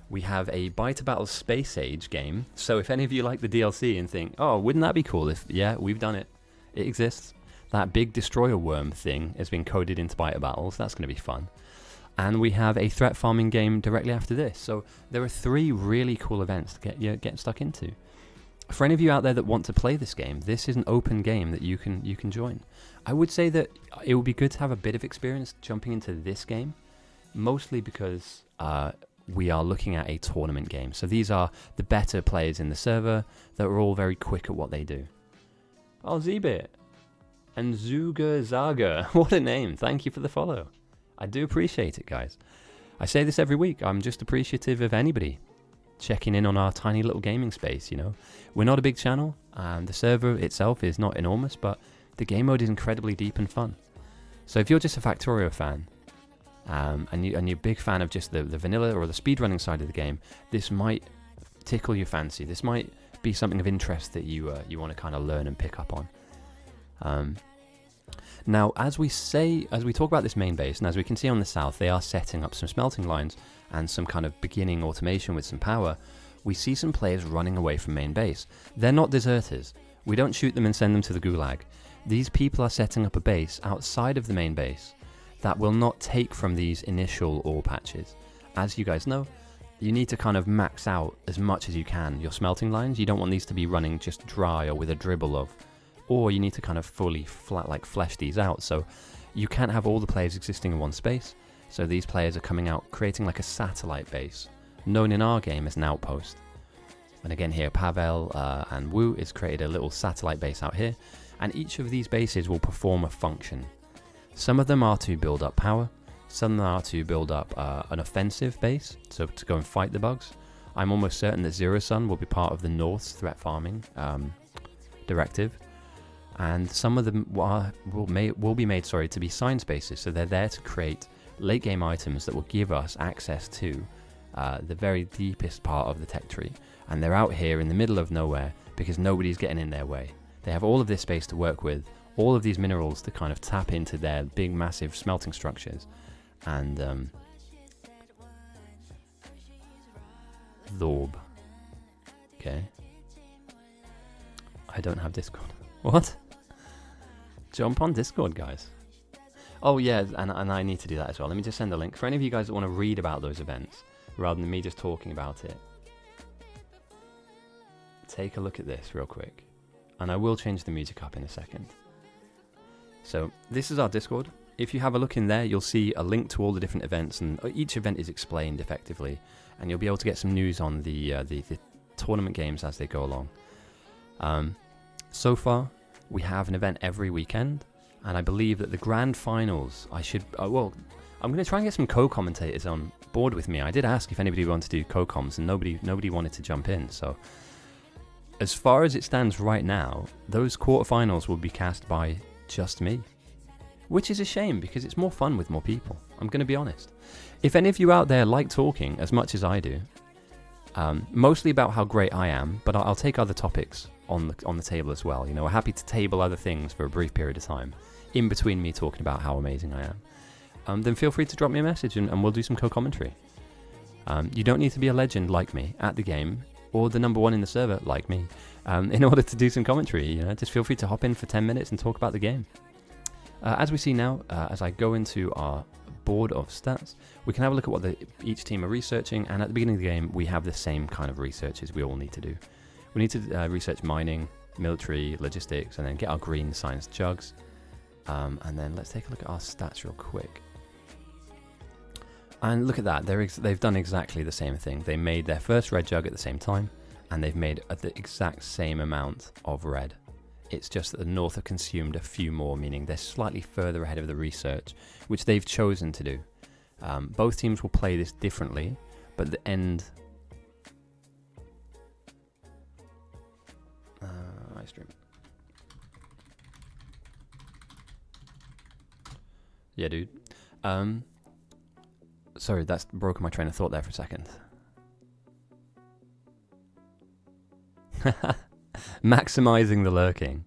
We have a Bite to Battle Space Age game. So if any of you like the DLC and think, oh, wouldn't that be cool if... yeah, we've done it. It exists. That big destroyer worm thing has been coded into Bite to Battles. That's going to be fun. And we have a threat farming game directly after this. So there are 3 really cool events to get stuck into. For any of you out there that want to play this game, this is an open game that you can join. I would say that it would be good to have a bit of experience jumping into this game, mostly because we are looking at a tournament game. So these are the better players in the server that are all very quick at what they do. Oh, Zbit and Zuga Zaga, what a name! Thank you for the follow. I do appreciate it, guys. I say this every week. I'm just appreciative of anybody checking in on our tiny little gaming space, you know. We're not a big channel, and the server itself is not enormous, but the game mode is incredibly deep and fun. So if you're just a Factorio fan, and you're a big fan of just the vanilla or the speedrunning side of the game, this might tickle your fancy. This might be something of interest that you want to kind of learn and pick up on. Now, as we talk about this main base, and as we can see on the south, they are setting up some smelting lines and some kind of beginning automation with some power. We see some players running away from main base. They're not deserters. We don't shoot them and send them to the gulag. These people are setting up a base outside of the main base that will not take from these initial ore patches. As you guys know, you need to kind of max out as much as you can your smelting lines. You don't want these to be running just dry or with a dribble of, or you need to kind of fully flesh these out. So you can't have all the players existing in one space. So these players are coming out, creating like a satellite base, known in our game as an outpost. And again here, Pavev and Wu is created a little satellite base out here, and each of these bases will perform a function. Some of them are to build up power, some are to build up an offensive base, so to go and fight the bugs. I'm almost certain that Zero Sun will be part of the North's threat farming directive, and some of them will be made to be sign spaces, so they're there to create late game items that will give us access to the very deepest part of the tech tree. And they're out here in the middle of nowhere because nobody's getting in their way. They have all of this space to work with, all of these minerals to kind of tap into their big massive smelting structures. And Thorb. Okay. I don't have Discord. What? Jump on Discord, guys. Oh yeah, and I need to do that as well. Let me just send a link. For any of you guys that want to read about those events, rather than me just talking about it, take a look at this real quick. And I will change the music up in a second. So this is our Discord. If you have a look in there, you'll see a link to all the different events, and each event is explained effectively, and you'll be able to get some news on the tournament games as they go along. So far, we have an event every weekend, and I believe that the grand finals, I'm going to try and get some co-commentators on board with me. I did ask if anybody wanted to do co-coms, and nobody wanted to jump in. So as far as it stands right now, those quarterfinals will be cast by just me, which is a shame because it's more fun with more people. I'm going to be honest. If any of you out there like talking as much as I do, mostly about how great I am, but I'll take other topics on the table as well. You know, we're happy to table other things for a brief period of time in between me talking about how amazing I am. Then feel free to drop me a message and we'll do some co-commentary. You don't need to be a legend like me at the game, or the number one in the server like me, in order to do some commentary. You know, just feel free to hop in for 10 minutes and talk about the game. As we see now, as I go into our board of stats, we can have a look at what each team are researching, and at the beginning of the game we have the same kind of researches we all need to do. We need to research mining, military, logistics, and then get our green science jugs. And then let's take a look at our stats real quick. And look at that, they've done exactly the same thing. They made their first red jug at the same time, and they've made the exact same amount of red. It's just that the North have consumed a few more, meaning they're slightly further ahead of the research, which they've chosen to do. Both teams will play this differently, but the end... ice cream. Yeah, dude. Sorry, that's broken my train of thought there for a second. Maximizing the lurking.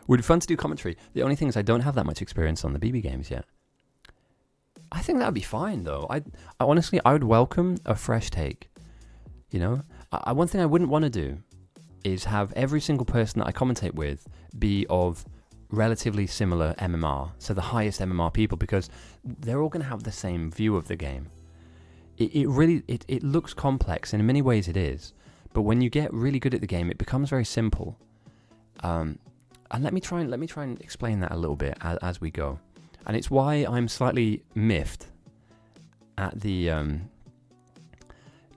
Would be fun to do commentary. The only thing is I don't have that much experience on the BB games yet. I think that would be fine, though. I honestly, I would welcome a fresh take. You know? One thing I wouldn't want to do is have every single person that I commentate with be of relatively similar MMR, so the highest MMR people, because they're all going to have the same view of the game. It looks complex, and in many ways it is, but when you get really good at the game, it becomes very simple. And let me try and explain that a little bit as we go. And it's why I'm slightly miffed at the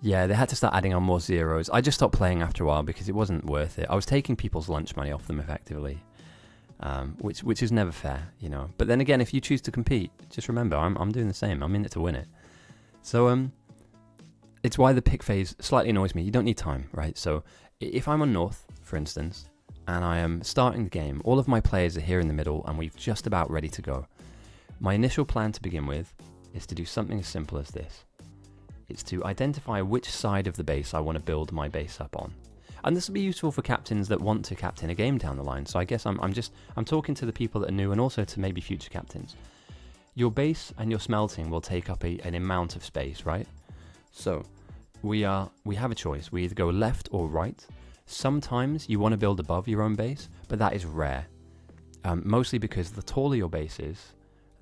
yeah, they had to start adding on more zeros. I just stopped playing after a while because it wasn't worth it. I was taking people's lunch money off them effectively. Which is never fair, you know. But then again, if you choose to compete, just remember, I'm doing the same. I'm in it to win it. So it's why the pick phase slightly annoys me. You don't need time, right? So if I'm on North, for instance, and I am starting the game, all of my players are here in the middle, and we're just about ready to go. My initial plan to begin with is to do something as simple as this. It's to identify which side of the base I want to build my base up on. And this will be useful for captains that want to captain a game down the line. So I guess I'm talking to the people that are new and also to maybe future captains. Your base and your smelting will take up an amount of space, right? So we have a choice. We either go left or right. Sometimes you want to build above your own base, but that is rare. Mostly because the taller your base is,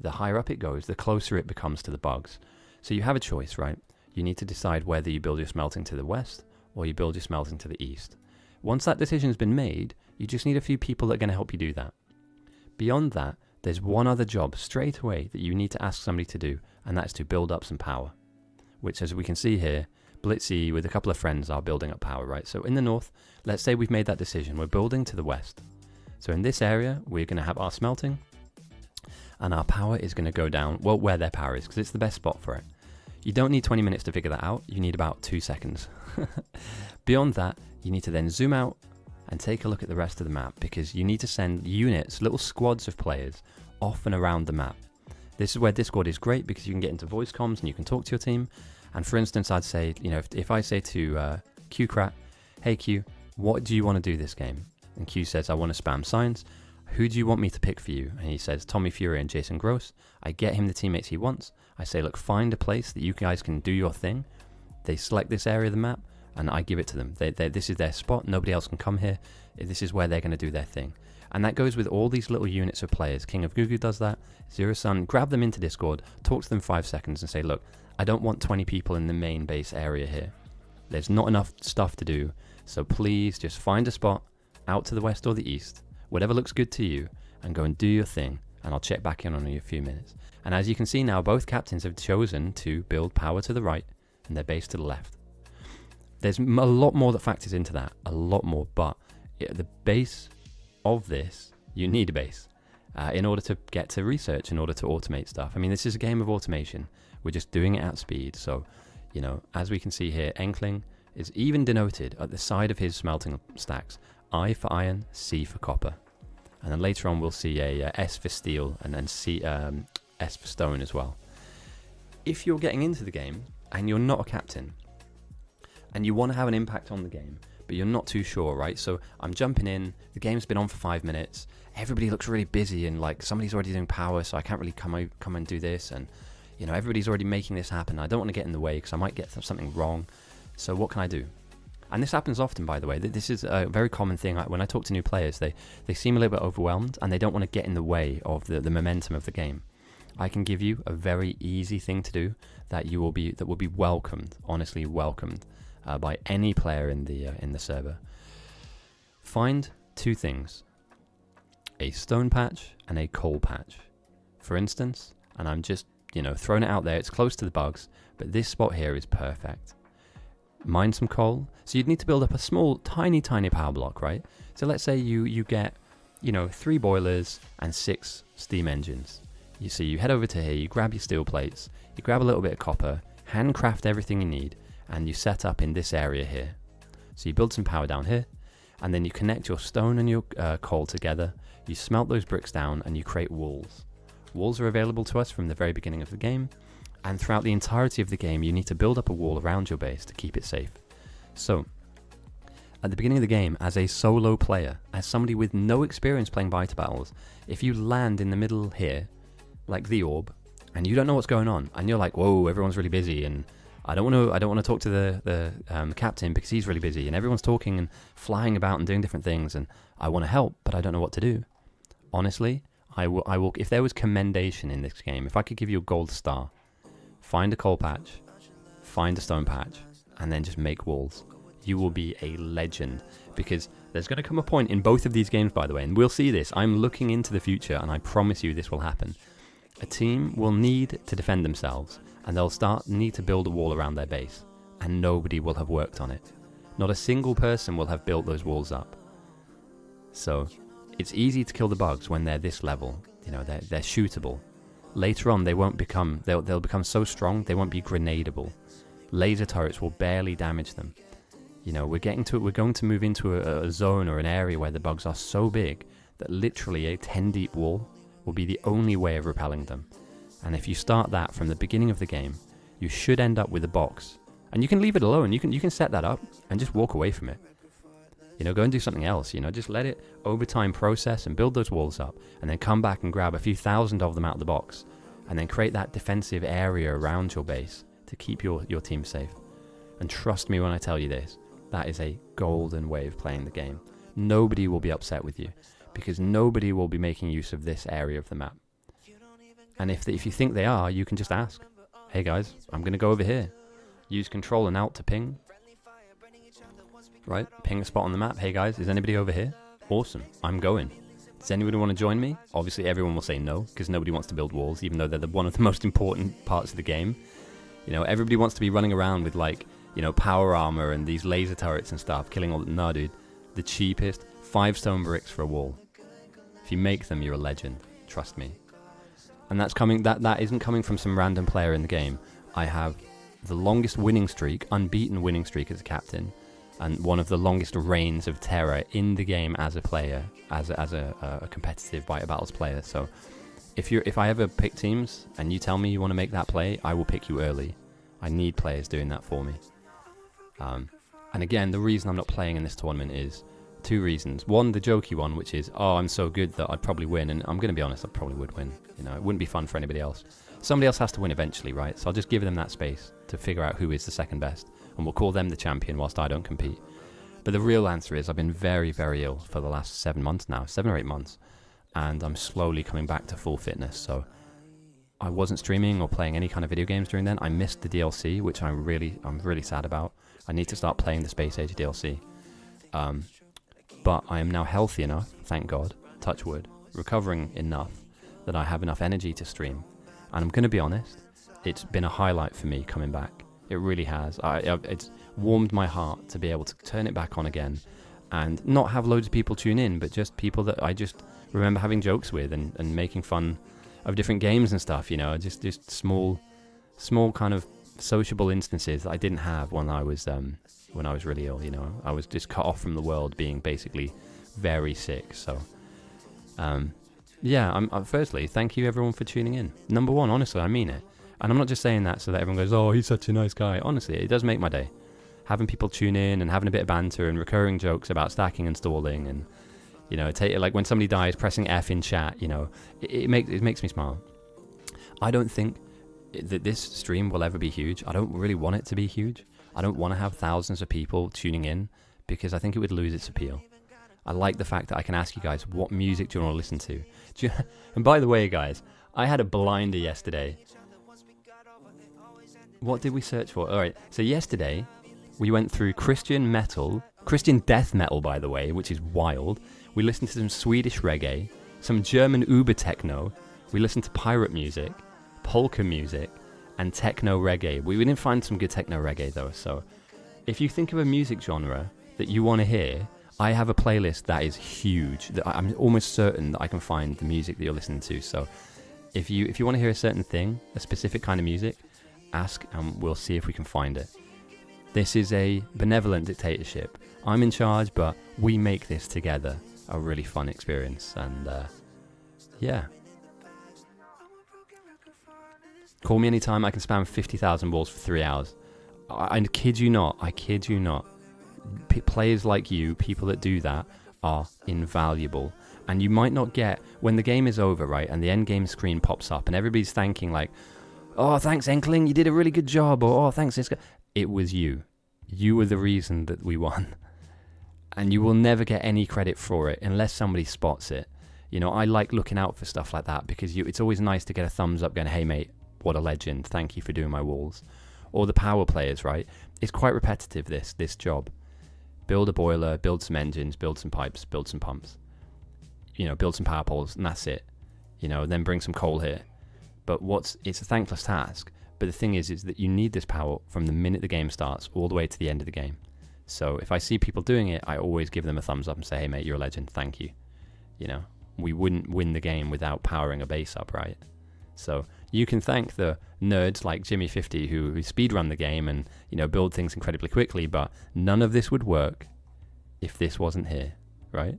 the higher up it goes, the closer it becomes to the bugs. So you have a choice, right? You need to decide whether you build your smelting to the west or you build your smelting to the east. Once that decision's been made, you just need a few people that are going to help you do that. Beyond that, there's one other job straight away that you need to ask somebody to do, and that's to build up some power. Which, as we can see here, Blitzy with a couple of friends are building up power, right? So in the north, let's say we've made that decision. We're building to the west. So in this area, we're going to have our smelting, and our power is going to go down, well, where their power is, because it's the best spot for it. You don't need 20 minutes to figure that out. You need about 2 seconds. Beyond that, you need to then zoom out and take a look at the rest of the map, because you need to send units, little squads of players, off and around the map. This is where Discord is great, because you can get into voice comms and you can talk to your team. And for instance, I'd say, you know, if I say to QCrat, hey Q, what do you want to do this game? And Q says, I want to spam signs. Who do you want me to pick for you? And he says, Tommy Fury and Jason Gross. I get him the teammates he wants. I say, look, find a place that you guys can do your thing. They select this area of the map, and I give it to them. This is their spot. Nobody else can come here. This is where they're going to do their thing. And that goes with all these little units of players. King of Gugu does that. Zero Sun, grab them into Discord, talk to them 5 seconds and say, look, I don't want 20 people in the main base area here. There's not enough stuff to do. So please just find a spot out to the west or the east, whatever looks good to you, and go and do your thing. And I'll check back in on you in a few minutes. And as you can see now, both captains have chosen to build power to the right and their base to the left. There's a lot more that factors into that, a lot more, but the base of this, you need a base in order to get to research, in order to automate stuff. I mean, this is a game of automation. We're just doing it at speed. So, you know, as we can see here, Enkling is even denoted at the side of his smelting stacks, I for iron, C for copper. And then later on we'll see a S for steel and then S for stone as well. If you're getting into the game and you're not a captain and you want to have an impact on the game, but you're not too sure, right? So I'm jumping in, the game's been on for 5 minutes, everybody looks really busy and like somebody's already doing power, so I can't really come and do this, and you know, everybody's already making this happen. I don't want to get in the way because I might get something wrong. So what can I do? And this happens often, by the way. This is a very common thing. When I talk to new players, they seem a little bit overwhelmed and they don't want to get in the way of the momentum of the game. I can give you a very easy thing to do that will be welcomed, honestly welcomed, by any player in the server. Find 2 things: a stone patch and a coal patch. For instance, and I'm just throwing it out there. It's close to the bugs, but this spot here is perfect. mine some coal. So you'd need to build up a small, tiny power block, right? So let's say you get, 3 boilers and 6 steam engines. So you head over to here, you grab your steel plates, you grab a little bit of copper, handcraft everything you need, and you set up in this area here. So you build some power down here, and then you connect your stone and your coal together, you smelt those bricks down, and you create walls. Walls are available to us from the very beginning of the game, and throughout the entirety of the game you need to build up a wall around your base to keep it safe. So, at the beginning of the game, as a solo player, as somebody with no experience playing Vita Battles, if you land in the middle here, like the orb, and you don't know what's going on, and you're like, whoa, everyone's really busy, and I don't want to talk to the captain because he's really busy, and everyone's talking and flying about and doing different things, and I want to help, but I don't know what to do. Honestly, I will. If there was commendation in this game, if I could give you a gold star, find a coal patch, find a stone patch, and then just make walls. You will be a legend, because there's going to come a point in both of these games, by the way, and we'll see this. I'm looking into the future, and I promise you this will happen. A team will need to defend themselves, and they'll need to build a wall around their base, and nobody will have worked on it. Not a single person will have built those walls up. So it's easy to kill the bugs when they're this level. They're shootable. Later on, they'll become so strong they won't be grenadable. Laser turrets will barely damage them. We're going to move into a zone or an area where the bugs are so big that literally a 10 deep wall will be the only way of repelling them. And if you start that from the beginning of the game, you should end up with a box. And you can leave it alone. You can set that up and just walk away from it. Go and do something else. Just let it over time process and build those walls up, and then come back and grab a few thousand of them out of the box, and then create that defensive area around your base to keep your team safe. And trust me when I tell you this, that is a golden way of playing the game. Nobody will be upset with you, because nobody will be making use of this area of the map. And if you think they are, you can just ask, hey guys, I'm going to go over here. Use Control and Alt to ping. Right, ping a spot on the map. Hey guys, is anybody over here? Awesome, I'm going. Does anybody want to join me? Obviously everyone will say no, because nobody wants to build walls, even though they're one of the most important parts of the game. Everybody wants to be running around with power armor and these laser turrets and stuff, killing all. No, dude, the cheapest 5 stone bricks for a wall. If you make them, you're a legend. Trust me. And that isn't coming from some random player in the game. I have the longest winning streak, unbeaten winning streak as a captain, and one of the longest reigns of terror in the game as a player, as a competitive Vita Battles player. So if I ever pick teams and you tell me you want to make that play, I will pick you early. I need players doing that for me. And again, the reason I'm not playing in this tournament is 2 reasons. One, the jokey one, which is, I'm so good that I'd probably win, and I'm going to be honest, I probably would win. It wouldn't be fun for anybody else. Somebody else has to win eventually, right? So I'll just give them that space to figure out who is the second best, and we'll call them the champion whilst I don't compete. But the real answer is I've been very, very ill for the last 7 months now, 7 or 8 months, and I'm slowly coming back to full fitness. So I wasn't streaming or playing any kind of video games during then. I missed the DLC, which I'm really sad about. I need to start playing the Space Age DLC. But I am now healthy enough, thank God, touch wood, recovering enough that I have enough energy to stream. And I'm going to be honest, it's been a highlight for me coming back. It really has. It's warmed my heart to be able to turn it back on again and not have loads of people tune in, but just people that I just remember having jokes with and making fun of different games and stuff, just small kind of sociable instances that I didn't have when I was really ill. I was just cut off from the world, being basically very sick. So firstly, thank you everyone for tuning in. Number one, honestly, I mean it, and I'm not just saying that so that everyone goes, oh, he's such a nice guy. Honestly, it does make my day, having people tune in and having a bit of banter and recurring jokes about stacking and stalling, and like when somebody dies, pressing F in chat. It makes me smile. I don't think that this stream will ever be huge. I don't really want it to be huge. I don't want to have thousands of people tuning in, because I think it would lose its appeal. I like the fact that I can ask you guys, what music do you want to listen to? And by the way, guys, I had a blinder yesterday. What did we search for? Alright, so yesterday we went through Christian death metal, by the way, which is wild. We listened to some Swedish reggae, some German Uber techno. We listened to pirate music, polka music, and techno reggae. We didn't find some good techno reggae though, so If you think of a music genre that you want to hear, I have a playlist that is huge. That I'm almost certain that I can find the music that you're listening to. So if you want to hear a certain thing, a specific kind of music, ask and we'll see if we can find it. This is a benevolent dictatorship. I'm in charge, but we make this together a really fun experience. And yeah. Call me anytime. I can spam 50,000 balls for 3 hours. I kid you not. Players like you, people that do that, are invaluable. And you might not get, when the game is over, right, and the end game screen pops up and everybody's thanking like, oh, thanks Enkling, you did a really good job, or oh, thanks this guy. It was you. You were the reason that we won. And you will never get any credit for it unless somebody spots it. You know, I like looking out for stuff like that because it's always nice to get a thumbs up going, hey mate, what a legend, thank you for doing my walls. Or the power players, right? It's quite repetitive, this job. Build a boiler, build some engines, build some pipes, build some pumps. You know, build some power poles, and that's it. You know, then bring some coal here. But it's a thankless task. But the thing is that you need this power from the minute the game starts all the way to the end of the game. So if I see people doing it, I always give them a thumbs up and say, hey mate, you're a legend, thank you. You know, we wouldn't win the game without powering a base up, right? So you can thank the nerds like Jimmy50 who speedrun the game and, you know, build things incredibly quickly, but none of this would work if this wasn't here, right?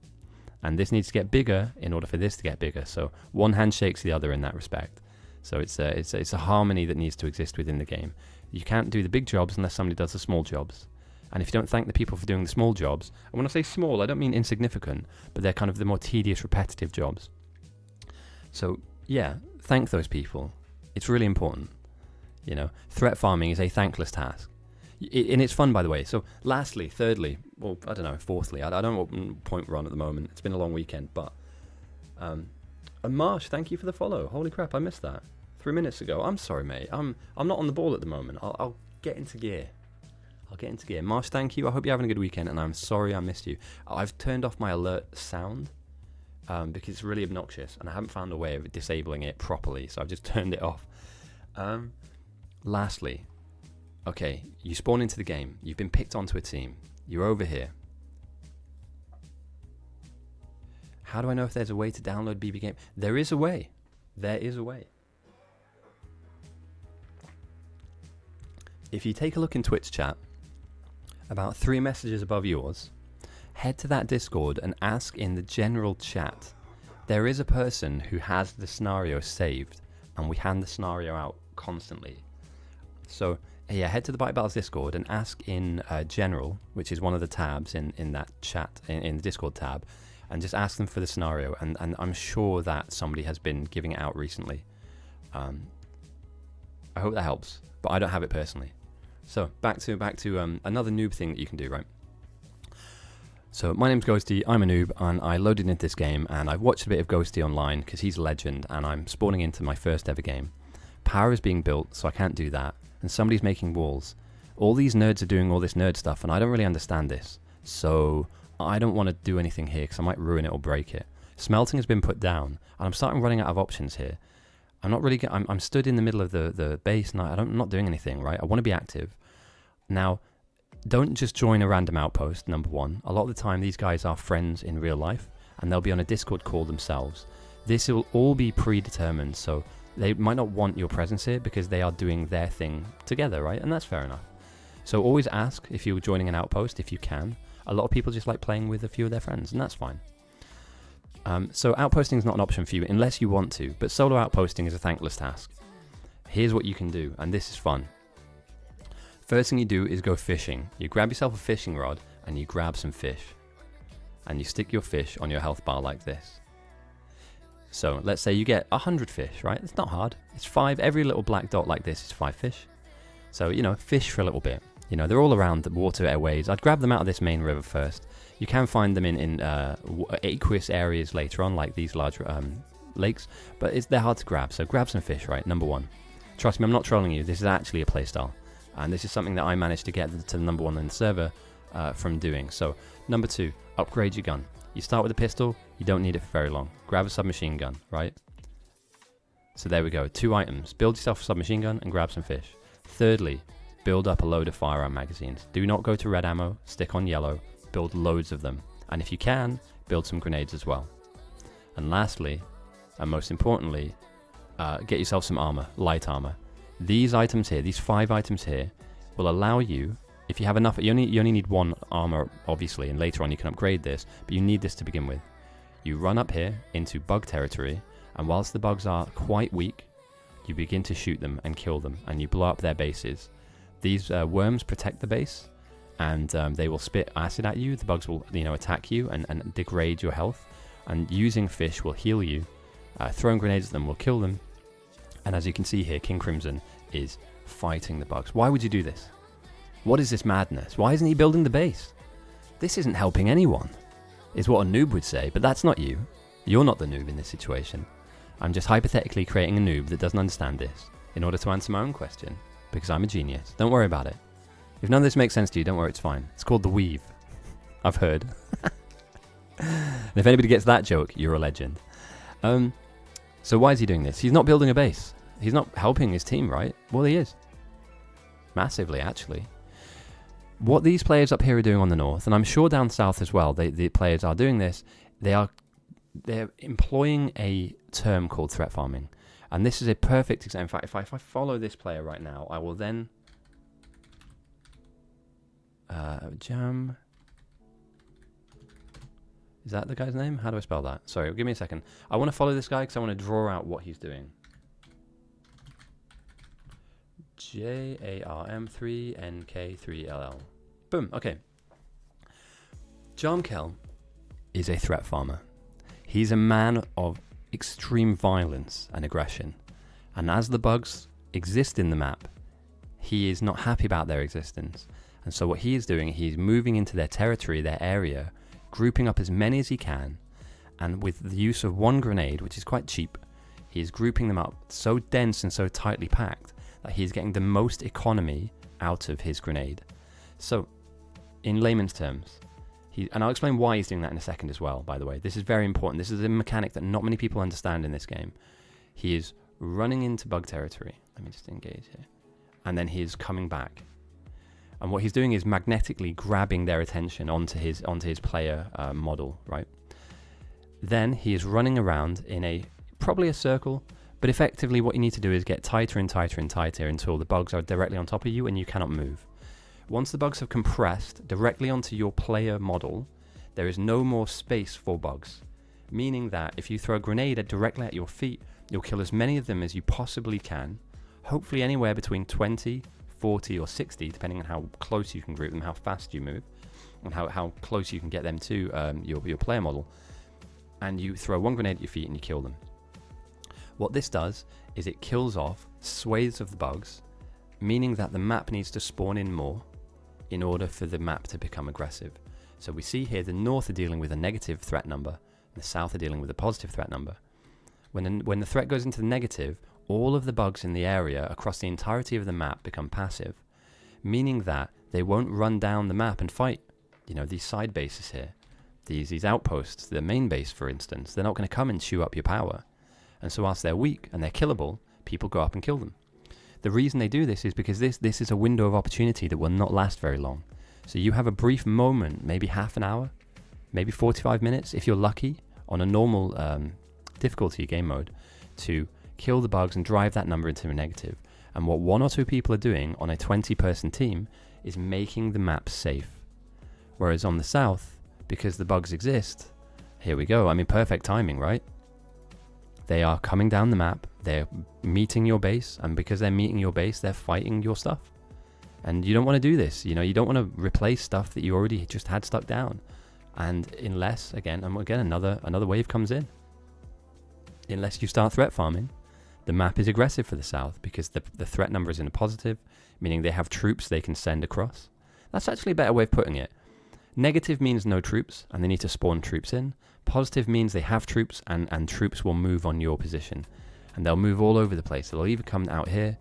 And this needs to get bigger in order for this to get bigger. So one hand shakes the other in that respect. So it's a harmony that needs to exist within the game. You can't do the big jobs unless somebody does the small jobs. And if you don't thank the people for doing the small jobs, and when I say small, I don't mean insignificant, but they're kind of the more tedious, repetitive jobs. So yeah, thank those people. It's really important. You know, threat farming is a thankless task. And it's fun, by the way. So lastly, thirdly, well, I don't know, fourthly, I don't know what point we're on at the moment. It's been a long weekend, but... And Marsh, thank you for the follow. Holy crap, I missed that 3 minutes ago. I'm sorry, mate. I'm not on the ball at the moment. I'll get into gear. Marsh, thank you. I hope you're having a good weekend, and I'm sorry I missed you. I've turned off my alert sound because it's really obnoxious, and I haven't found a way of disabling it properly, so I've just turned it off. Lastly, okay, you spawn into the game. You've been picked onto a team. You're over here. How do I know if there's a way to download BB Game? There is a way. If you take a look in Twitch chat, about 3 messages above yours, head to that Discord and ask in the general chat. There is a person who has the scenario saved, and we hand the scenario out constantly. So yeah, head to the Bite Battles Discord and ask in general, which is one of the tabs in that chat, in the Discord tab, and just ask them for the scenario, and I'm sure that somebody has been giving it out recently. I hope that helps, but I don't have it personally. So back to another noob thing that you can do, right? So my name's Ghosty, I'm a noob, and I loaded into this game, and I've watched a bit of Ghosty online, because he's a legend, and I'm spawning into my first ever game. Power is being built, so I can't do that, and somebody's making walls. All these nerds are doing all this nerd stuff, and I don't really understand this, so I don't want to do anything here because I might ruin it or break it. Smelting has been put down, and I'm starting running out of options here. I'm stood in the middle of the base, and I'm not doing anything, right? I want to be active. Now, don't just join a random outpost, number one. A lot of the time, these guys are friends in real life, and they'll be on a Discord call themselves. This will all be predetermined, so they might not want your presence here because they are doing their thing together, right? And that's fair enough. So always ask if you're joining an outpost, if you can. A lot of people just like playing with a few of their friends, and that's fine. So outposting is not an option for you unless you want to, but solo outposting is a thankless task. Here's what you can do, and this is fun. First thing you do is go fishing. You grab yourself a fishing rod, and you grab some fish. And you stick your fish on your health bar like this. So let's say you get 100 fish, right? It's not hard. It's 5, every little black dot like this is 5 fish. So, you know, fish for a little bit. You know, they're all around the water airways. I'd grab them out of this main river first. You can find them in aqueous areas later on, like these large lakes, but they're hard to grab. So grab some fish, right? Number one. Trust me, I'm not trolling you. This is actually a playstyle. And this is something that I managed to get to the number one in the server from doing. So number 2, upgrade your gun. You start with a pistol. You don't need it for very long. Grab a submachine gun, right? So there we go. 2 items. Build yourself a submachine gun and grab some fish. Thirdly, build up a load of firearm magazines. Do not go to red ammo, stick on yellow, build loads of them. And if you can, build some grenades as well. And lastly, and most importantly, get yourself some armor, light armor. These items here, these 5 items here, will allow you, if you have enough, you only need 1 armor, obviously, and later on you can upgrade this, but you need this to begin with. You run up here into bug territory, and whilst the bugs are quite weak, you begin to shoot them and kill them, and you blow up their bases. These worms protect the base, and they will spit acid at you. The bugs will, attack you and degrade your health, and using fish will heal you. Throwing grenades at them will kill them. And as you can see here, King Crimson is fighting the bugs. Why would you do this? What is this madness? Why isn't he building the base? This isn't helping anyone, is what a noob would say, but that's not you. You're not the noob in this situation. I'm just hypothetically creating a noob that doesn't understand this in order to answer my own question, because I'm a genius. Don't worry about it. If none of this makes sense to you, don't worry, it's fine. It's called the weave. I've heard. And if anybody gets that joke, you're a legend. So why is he doing this? He's not building a base. He's not helping his team, right? Well, he is. Massively, actually. What these players up here are doing on the north, and I'm sure down south as well, the players are doing this, they're employing a term called threat farming. And this is a perfect example. In fact, if I follow this player right now, I will then... Jam... Is that the guy's name? How do I spell that? Sorry, give me a second. I want to follow this guy because I want to draw out what he's doing. JARM3NK3LL. Boom, okay. Jarmkel is a threat farmer. He's a man of extreme violence and aggression. And as the bugs exist in the map, he is not happy about their existence. And so what he is doing, he's moving into their territory, their area, grouping up as many as he can, and with the use of 1 grenade, which is quite cheap, he is grouping them up so dense and so tightly packed that he's getting the most economy out of his grenade. So, in layman's terms, and I'll explain why he's doing that in a second as well, by the way. This is very important. This is a mechanic that not many people understand in this game. He is running into bug territory. Let me just engage here. And then he is coming back. And what he's doing is magnetically grabbing their attention onto his player model, right? Then he is running around in probably a circle, but effectively what you need to do is get tighter and tighter and tighter until the bugs are directly on top of you and you cannot move. Once the bugs have compressed directly onto your player model, there is no more space for bugs. Meaning that if you throw a grenade directly at your feet, you'll kill as many of them as you possibly can, hopefully anywhere between 20, 40 or 60, depending on how close you can group them, how fast you move, and how close you can get them to your player model. And you throw 1 grenade at your feet and you kill them. What this does is it kills off swathes of the bugs, meaning that the map needs to spawn in more in order for the map to become aggressive. So we see here the north are dealing with a negative threat number, and the south are dealing with a positive threat number. When the threat goes into the negative, all of the bugs in the area across the entirety of the map become passive, meaning that they won't run down the map and fight, these side bases here, these outposts, the main base, for instance. They're not going to come and chew up your power. And so whilst they're weak and they're killable, people go up and kill them. The reason they do this is because this is a window of opportunity that will not last very long. So you have a brief moment, maybe half an hour, maybe 45 minutes, if you're lucky, on a normal difficulty game mode, to kill the bugs and drive that number into a negative. And what 1 or 2 people are doing on a 20-person team is making the map safe. Whereas on the south, because the bugs exist, here we go. I mean, perfect timing, right? They are coming down the map, they're meeting your base, and because they're meeting your base, they're fighting your stuff. And you don't want to do this, you don't want to replace stuff that you already just had stuck down. And unless, again, another wave comes in. Unless you start threat farming, the map is aggressive for the south because the threat number is in a positive, meaning they have troops they can send across. That's actually a better way of putting it. Negative means no troops, and they need to spawn troops in. Positive means they have troops, and troops will move on your position. And they'll move all over the place. They'll either come out here.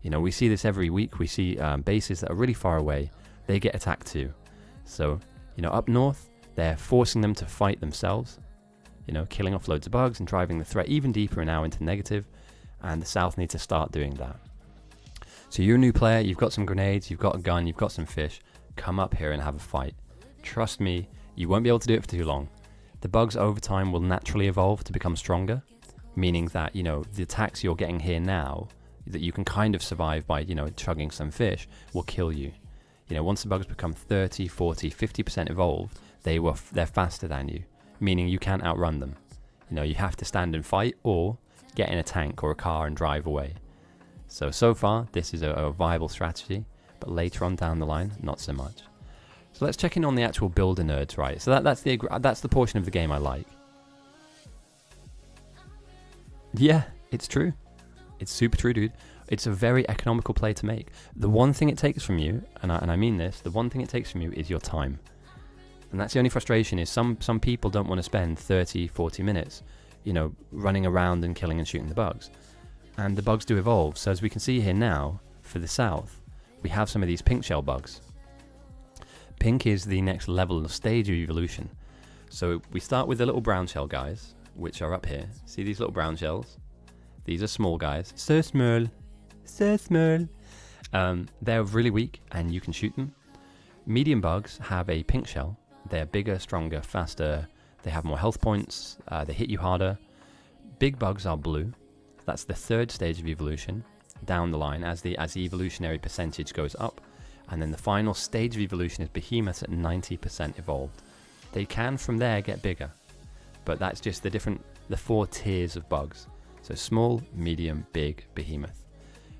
We see this every week. We see bases that are really far away. They get attacked too. So, up north, they're forcing them to fight themselves. Killing off loads of bugs and driving the threat even deeper now into negative. And the south need to start doing that. So you're a new player, you've got some grenades, you've got a gun, you've got some fish. Come up here and have a fight. Trust me, you won't be able to do it for too long. The bugs over time will naturally evolve to become stronger, meaning that, you know, the attacks you're getting here now, that you can kind of survive by, you know, chugging some fish, will kill you. You know, once the bugs become 30, 40, 50% evolved, they're faster than you, meaning you can't outrun them. You know, you have to stand and fight or get in a tank or a car and drive away. So far, this is a viable strategy, but later on down the line, not so much. So let's check in on the actual builder nerds, right? So that's the portion of the game I like. Yeah, it's true. It's super true, dude. It's a very economical play to make. The one thing it takes from you, and I mean this, the one thing it takes from you is your time. And that's the only frustration, is some people don't want to spend 30, 40 minutes, you know, running around and killing and shooting the bugs. And the bugs do evolve. So as we can see here now, for the south, we have some of these pink shell bugs. Pink is the next level of stage of evolution. So we start with the little brown shell guys, which are up here. See these little brown shells? These are small guys. So small. So small. They're really weak and you can shoot them. Medium bugs have a pink shell. They're bigger, stronger, faster. They have more health points. They hit you harder. Big bugs are blue. That's the third stage of evolution down the line as the evolutionary percentage goes up. And then the final stage of evolution is behemoths at 90% evolved. They can from there get bigger, but that's just the 4 tiers of bugs. So small, medium, big, behemoth.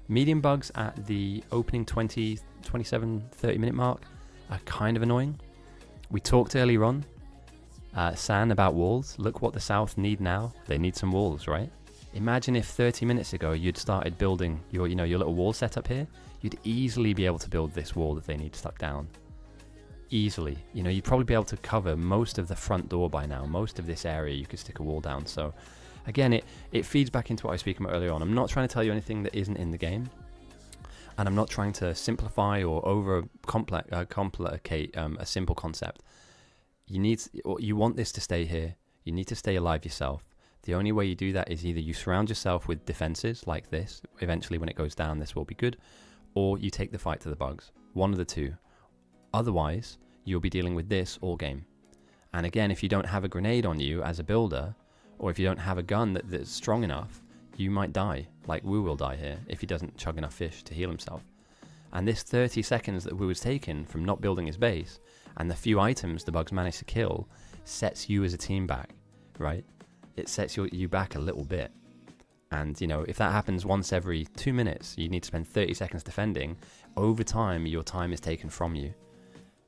Medium bugs at the opening 20, 27, 30 minute mark are kind of annoying. We talked earlier on, San, about walls. Look what the South need now. They need some walls, right? Imagine if 30 minutes ago you'd started building your little wall setup here. You'd easily be able to build this wall that they need stuck down. Easily. You know, you'd probably be able to cover most of the front door by now. Most of this area you could stick a wall down. So again, it feeds back into what I was speaking about earlier on. I'm not trying to tell you anything that isn't in the game. And I'm not trying to simplify or over complicate a simple concept. You want this to stay here. You need to stay alive yourself. The only way you do that is either you surround yourself with defenses like this. Eventually, when it goes down, this will be good. Or you take the fight to the bugs. One of the two. Otherwise, you'll be dealing with this all game. And again, if you don't have a grenade on you as a builder, or if you don't have a gun that's strong enough, you might die. Like Wu will die here if he doesn't chug enough fish to heal himself. And this 30 seconds that Wu was taken from not building his base, and the few items the bugs managed to kill, sets you as a team back, right? It sets you back a little bit. And, you know, if that happens once every 2 minutes, you need to spend 30 seconds defending. Over time, your time is taken from you.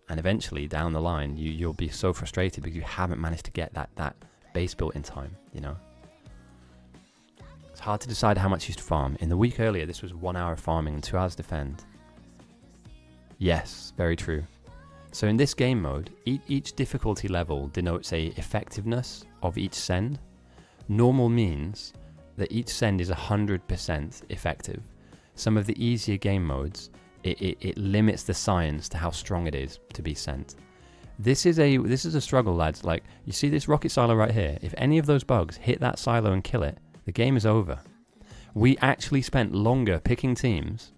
And eventually, down the line, you'll be so frustrated because you haven't managed to get that base built in time, you know? It's hard to decide how much you should farm. In the week earlier, this was 1 hour farming and 2 hours defend. Yes, very true. So in this game mode, each difficulty level denotes a effectiveness of each send. Normal means that each send is 100% effective. Some of the easier game modes, it limits the science to how strong it is to be sent. This is a struggle, lads. Like, you see this rocket silo right here? If any of those bugs hit that silo and kill it, the game is over. We actually spent longer picking teams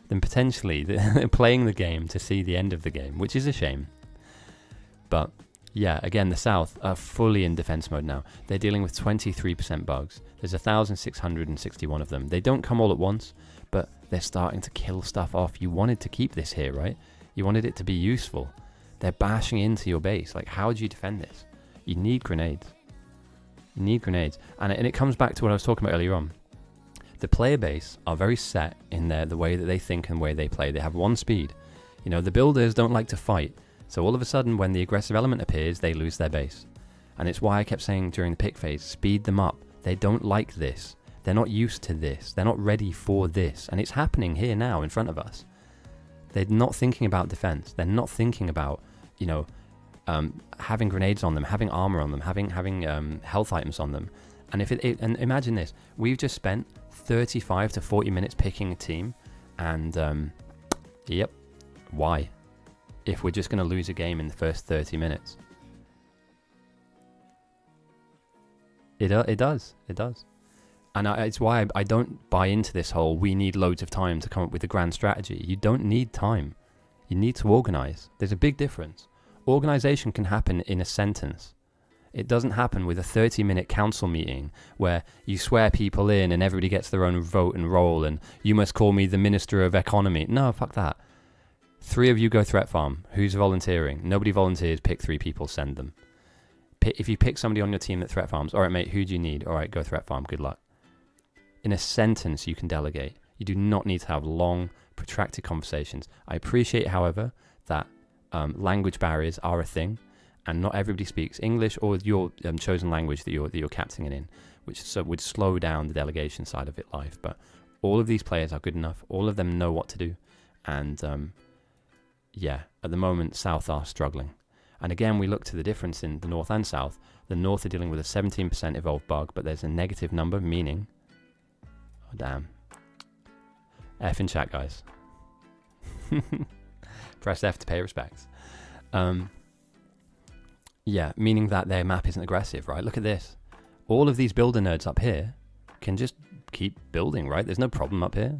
than potentially playing the game to see the end of the game, which is a shame. But yeah, again, the South are fully in defense mode now. They're dealing with 23% bugs. There's 1,661 of them. They don't come all at once, but they're starting to kill stuff off. You wanted to keep this here, right? You wanted it to be useful. They're bashing into your base. Like, how do you defend this? You need grenades. You need grenades. And it comes back to what I was talking about earlier on. The player base are very set in the way that they think and the way they play. They have one speed. You know, the builders don't like to fight. So all of a sudden, when the aggressive element appears, they lose their base. And it's why I kept saying during the pick phase, speed them up. They don't like this. They're not used to this. They're not ready for this. And it's happening here now in front of us. They're not thinking about defense. They're not thinking about, you know, having grenades on them, having armor on them, having health items on them. And and imagine this, we've just spent 35 to 40 minutes picking a team, and yep, why? If we're just going to lose a game in the first 30 minutes. It does. And it's why I don't buy into this whole we need loads of time to come up with a grand strategy. You don't need time. You need to organize. There's a big difference. Organization can happen in a sentence. It doesn't happen with a 30-minute council meeting where you swear people in and everybody gets their own vote and role and you must call me the Minister of Economy. No, fuck that. 3 of you go threat farm. Who's volunteering? Nobody volunteers. Pick 3 people, send them. If you pick somebody on your team that threat farms, all right, mate, who do you need? All right, go threat farm. Good luck. In a sentence, you can delegate. You do not need to have long, protracted conversations. I appreciate, however, that language barriers are a thing, and not everybody speaks English or your chosen language that you're captaining in, which would slow down the delegation side of it life. But all of these players are good enough. All of them know what to do, and at the moment, South are struggling. And again, we look to the difference in the North and South. The North are dealing with a 17% evolved bug, but there's a negative number, meaning... Oh, damn. F in chat, guys. Press F to pay respects. Meaning that their map isn't aggressive, right? Look at this. All of these builder nerds up here can just keep building, right? There's no problem up here.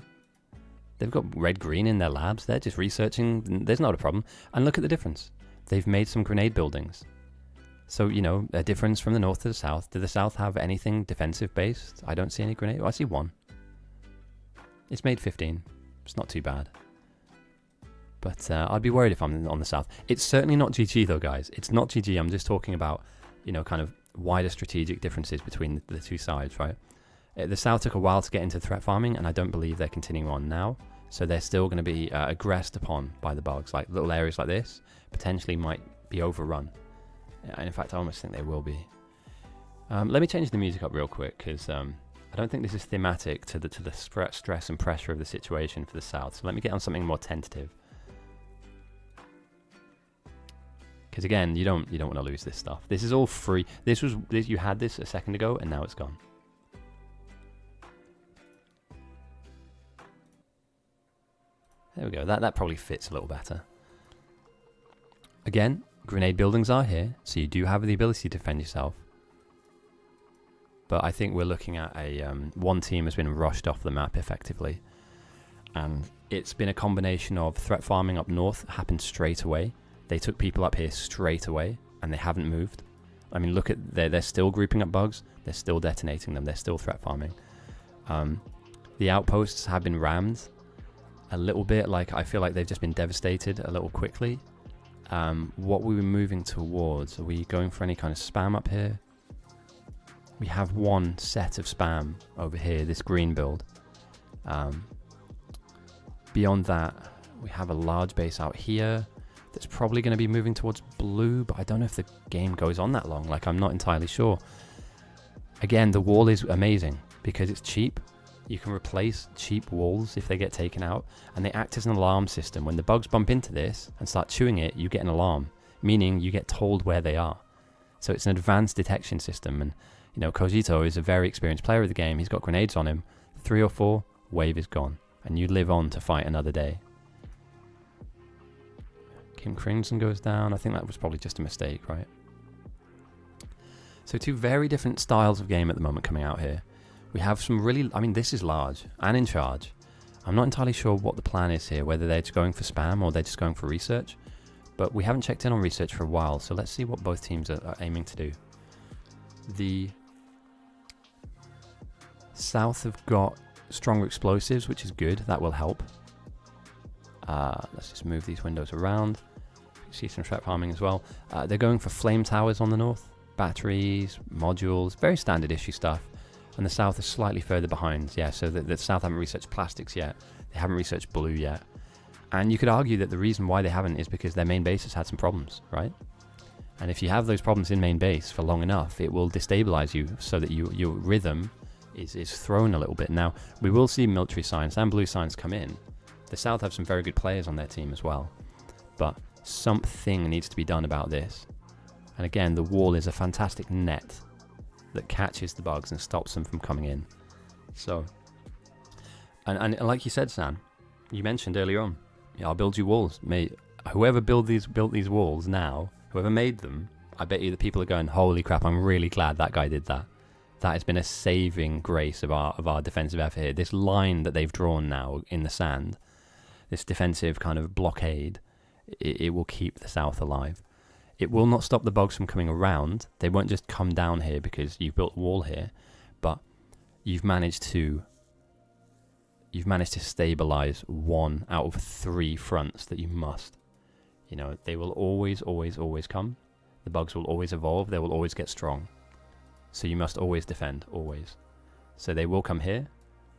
They've got red-green in their labs. They're just researching. There's not a problem. And look at the difference. They've made some grenade buildings. So, a difference from the North to the South. Do the South have anything defensive-based? I don't see any grenade. Oh, I see one. It's made 15. It's not too bad. But I'd be worried if I'm on the South. It's certainly not GG, though, guys. It's not GG. I'm just talking about, kind of wider strategic differences between the two sides, right? The South took a while to get into threat farming, and I don't believe they're continuing on now. So they're still going to be aggressed upon by the bugs. Like little areas like this potentially might be overrun. And in fact, I almost think they will be. Let me change the music up real quick, because... I don't think this is thematic to the stress and pressure of the situation for the South. So let me get on something more tentative. Because again, you don't want to lose this stuff. This is all free. You had this a second ago, and now it's gone. There we go. That probably fits a little better. Again, grenade buildings are here, so you do have the ability to defend yourself. But I think we're looking at one team has been rushed off the map effectively. And it's been a combination of threat farming up north happened straight away. They took people up here straight away, and they haven't moved. I mean, look at, they're still grouping up bugs. They're still detonating them. They're still threat farming. The outposts have been rammed a little bit. Like, I feel like they've just been devastated a little quickly. What we were moving towards, are we going for any kind of spam up here? We have one set of spam over here, this green build. Beyond that, we have a large base out here that's probably going to be moving towards blue, but I don't know if the game goes on that long. Like, I'm not entirely sure. Again, the wall is amazing because it's cheap. You can replace cheap walls if they get taken out, and they act as an alarm system. When the bugs bump into this and start chewing it, you get an alarm, meaning you get told where they are. So it's an advanced detection system, and Kojito is a very experienced player of the game. He's got grenades on him. 3 or 4, wave is gone. And you live on to fight another day. Kim Crimson goes down. I think that was probably just a mistake, right? So 2 very different styles of game at the moment coming out here. We have some really... I mean, this is large and in charge. I'm not entirely sure what the plan is here, whether they're just going for spam or they're just going for research. But we haven't checked in on research for a while, so let's see what both teams are aiming to do. The South have got stronger explosives, which is good. That will help. Let's just move these windows around. See some threat farming as well. They're going for flame towers on the north. Batteries, modules, very standard issue stuff. And the South is slightly further behind. Yeah, so the South haven't researched plastics yet. They haven't researched blue yet. And you could argue that the reason why they haven't is because their main base has had some problems, right? And if you have those problems in main base for long enough, it will destabilize you so that your rhythm is thrown a little bit. Now, we will see military science and blue science come in. The South have some very good players on their team as well. But something needs to be done about this. And again, the wall is a fantastic net that catches the bugs and stops them from coming in. So, and like you said, Sam, you mentioned earlier on, I'll build you walls. Whoever built these walls now, whoever made them, I bet you the people are going, holy crap, I'm really glad that guy did that. That has been a saving grace of our defensive effort here. This line that they've drawn now in the sand, this defensive kind of blockade, it will keep the south alive. It will not stop the bugs from coming around. They won't just come down here because you've built a wall here, but you've managed to stabilize 1 out of 3 fronts that you must. You know, they will always come. The bugs will always evolve. They will always get strong. So you must always defend, always. So they will come here,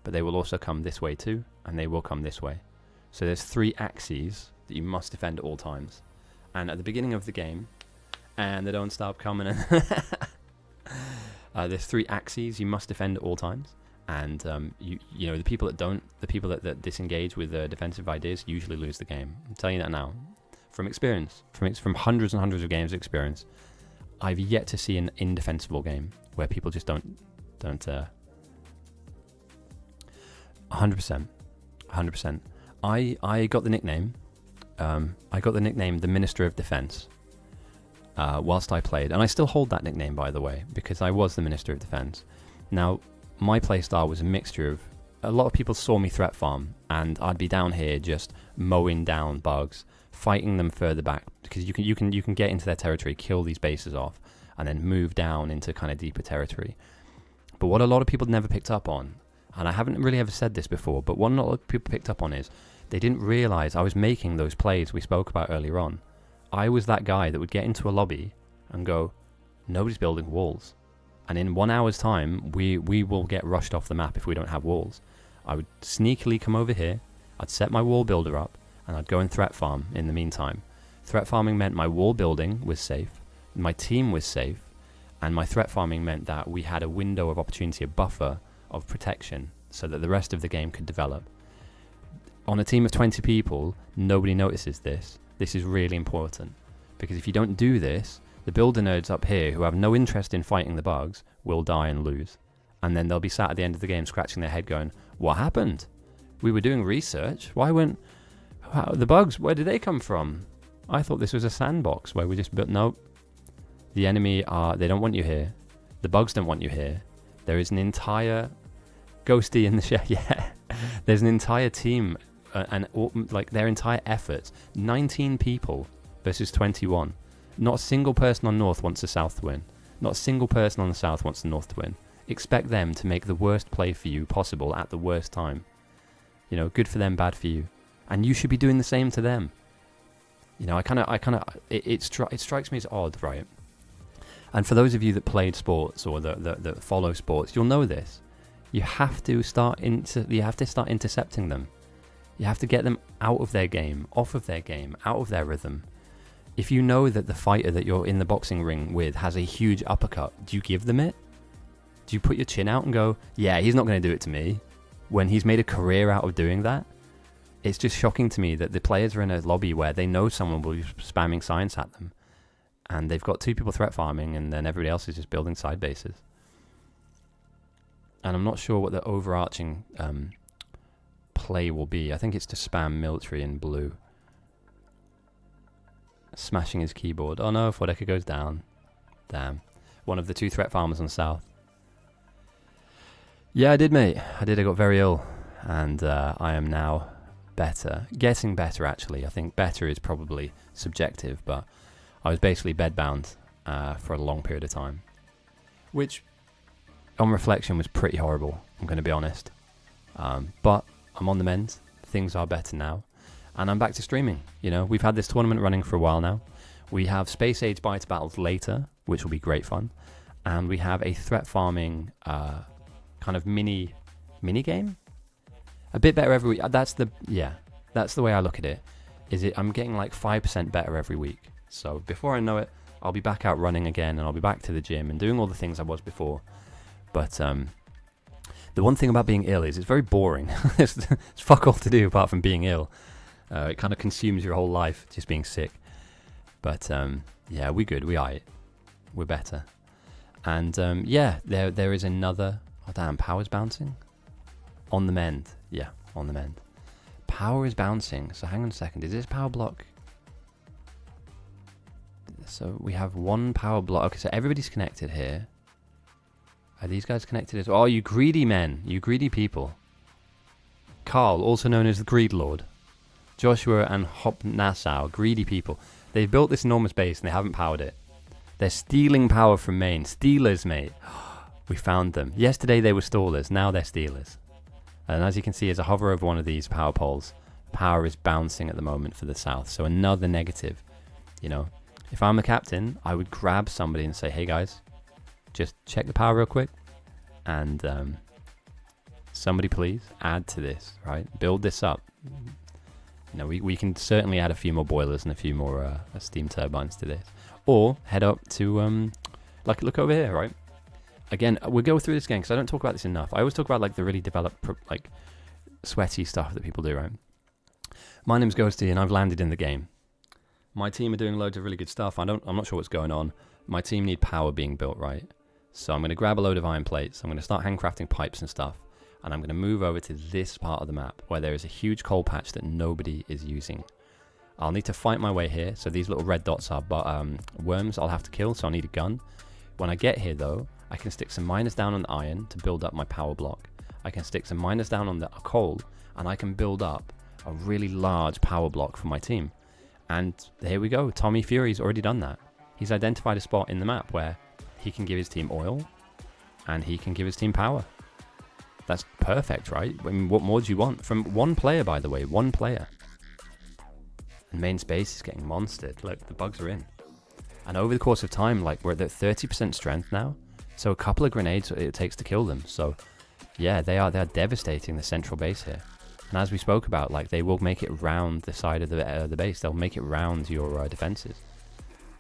but they will also come this way too, and they will come this way. So there's 3 axes that you must defend at all times. And at the beginning of the game, and they don't stop coming. There's 3 axes you must defend at all times. And you know, the people that disengage with defensive ideas usually lose the game. I'm telling you that now, from experience, from hundreds and hundreds of games of experience. I've yet to see an indefensible game where people just don't. 100%. I got the nickname. The Minister of Defense. Whilst I played, and I still hold that nickname, by the way, because I was the Minister of Defense. Now, my playstyle was a mixture of, a lot of people saw me threat farm, and I'd be down here just mowing down bugs, fighting them further back, because you can get into their territory, kill these bases off, and then move down into kind of deeper territory. But what a lot of people never picked up on, and I haven't really ever said this before, but what a lot of people picked up on is they didn't realize I was making those plays we spoke about earlier on. I was that guy that would get into a lobby and go, nobody's building walls. And in 1 hour's time, we will get rushed off the map if we don't have walls. I would sneakily come over here, I'd set my wall builder up, and I'd go and threat farm in the meantime. Threat farming meant my wall building was safe, my team was safe, and my threat farming meant that we had a window of opportunity, a buffer of protection, so that the rest of the game could develop. On a team of 20 people, nobody notices this. This is really important, because if you don't do this, the builder nerds up here who have no interest in fighting the bugs will die and lose. And then they'll be sat at the end of the game scratching their head going, what happened? We were doing research. The bugs, where did they come from? I thought this was a sandbox where we just built. Nope. The enemy they don't want you here. The bugs don't want you here. There is an entire ghosty in the shell. Yeah. There's an entire team like their entire efforts. 19 people versus 21. Not a single person on North wants the South to win. Not a single person on the South wants the North to win. Expect them to make the worst play for you possible at the worst time. You know, good for them, bad for you. And you should be doing the same to them. You know, it strikes me as odd, right? And for those of you that played sports or that follow sports, you'll know this. You have to start intercepting them. You have to get them out of their game, off of their game, out of their rhythm. If you know that the fighter that you're in the boxing ring with has a huge uppercut, do you give them it? Do you put your chin out and go, yeah, he's not going to do it to me, when he's made a career out of doing that? It's just shocking to me that the players are in a lobby where they know someone will be spamming science at them, and they've got 2 people threat farming, and then everybody else is just building side bases. And I'm not sure what the overarching play will be. I think it's to spam military in blue. Smashing his keyboard. Oh no, Fodeka goes down. Damn. One of the 2 threat farmers on the south. Yeah, I did, mate. I got very ill. And I am now better. Getting better, actually. I think better is probably subjective, but I was basically bedbound for a long period of time. Which, on reflection, was pretty horrible, I'm going to be honest. But I'm on the mend. Things are better now. And I'm back to streaming. You know, we've had this tournament running for a while now. We have Space Age Bite battles later, which will be great fun. And we have a threat farming kind of mini game. A bit better every week. That's the way I look at it. I'm getting like 5% better every week. So before I know it, I'll be back out running again, and I'll be back to the gym and doing all the things I was before. But the one thing about being ill is it's very boring. It's fuck all to do apart from being ill. It kind of consumes your whole life, just being sick. But yeah, we're good. We're better. And there is another. Oh damn, power's bouncing. On the mend. Yeah, on the mend. Power is bouncing. So hang on a second. Is this power block? So we have 1 power block. Okay, so everybody's connected here. Are these guys connected as well? Oh, you greedy men. You greedy people. Carl, also known as the Greed Lord. Joshua and Hop Nassau, greedy people. They've built this enormous base and they haven't powered it. They're stealing power from Maine. Stealers, mate. We found them. Yesterday they were stallers. Now they're stealers. And as you can see, as I hover over one of these power poles, power is bouncing at the moment for the south. So another negative. You know, if I'm the captain, I would grab somebody and say, hey guys, just check the power real quick. And somebody please add to this, right? Build this up. You know, we can certainly add a few more boilers and a few more steam turbines to this. Or head up to, like, look over here, right? Again, we'll go through this again because I don't talk about this enough. I always talk about, like, the really developed, like, sweaty stuff that people do, right? My name's Ghosty and I've landed in the game. My team are doing loads of really good stuff. I'm not sure what's going on. My team need power being built, right? So I'm going to grab a load of iron plates. I'm going to start handcrafting pipes and stuff. And I'm going to move over to this part of the map where there is a huge coal patch that nobody is using. I'll need to fight my way here. So these little red dots are worms I'll have to kill, so I'll need a gun. When I get here, though, I can stick some miners down on the iron to build up my power block. I can stick some miners down on the coal, and I can build up a really large power block for my team. And here we go. Tommy Fury's already done that. He's identified a spot in the map where he can give his team oil, and he can give his team power. That's perfect, right? I mean, what more do you want? From one player, by the way, one player. And main space is getting monstered. Look, the bugs are in. And over the course of time, like, we're at 30% strength now. So a couple of grenades it takes to kill them. So, yeah, they are devastating the central base here. And as we spoke about, like, they will make it round the side of the base. They'll make it round your defenses.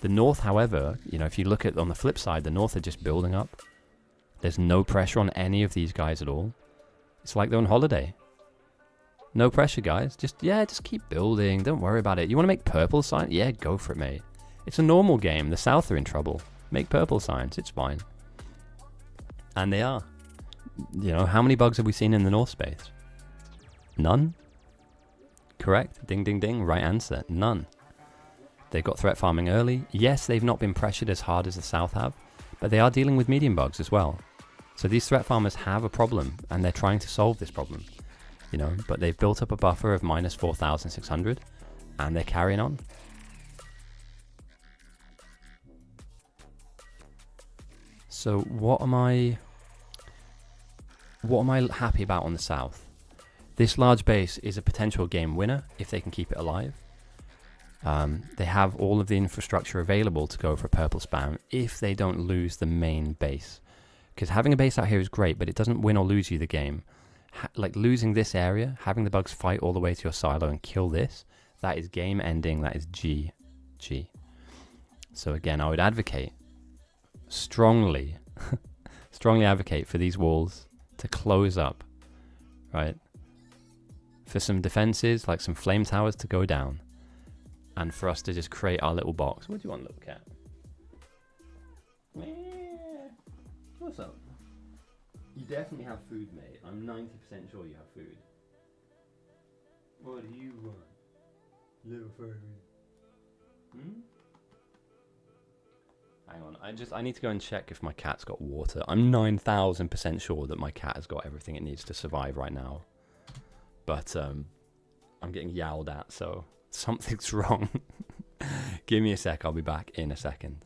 The north, however, you know, if you look at on the flip side, the north are just building up. There's no pressure on any of these guys at all. It's like they're on holiday. No pressure, guys. Just keep building. Don't worry about it. You want to make purple signs? Yeah, go for it, mate. It's a normal game. The South are in trouble. Make purple signs. It's fine. And they are. You know, how many bugs have we seen in the North space? None? Correct. Ding, ding, ding. Right answer. None. They got threat farming early. Yes, they've not been pressured as hard as the South have, but they are dealing with medium bugs as well. So these threat farmers have a problem, and they're trying to solve this problem. You know, but they've built up a buffer of minus 4,600, and they're carrying on. So what am I happy about on the South? This large base is a potential game winner if they can keep it alive. They have all of the infrastructure available to go for purple spam if they don't lose the main base. Because having a base out here is great, but it doesn't win or lose you the game. Like losing this area, having the bugs fight all the way to your silo and kill this, that is game ending, that is GG. So again, I would advocate, strongly advocate for these walls to close up, right? For some defenses, like some flame towers to go down. And for us to just create our little box. What do you want, little cat? What's up? You definitely have food, mate. I'm 90% sure you have food. What do you want, little furry? Hang on, I need to go and check if my cat's got water. I'm 9,000% sure that my cat has got everything it needs to survive right now. But I'm getting yowled at, so something's wrong. Give me a sec, I'll be back in a second.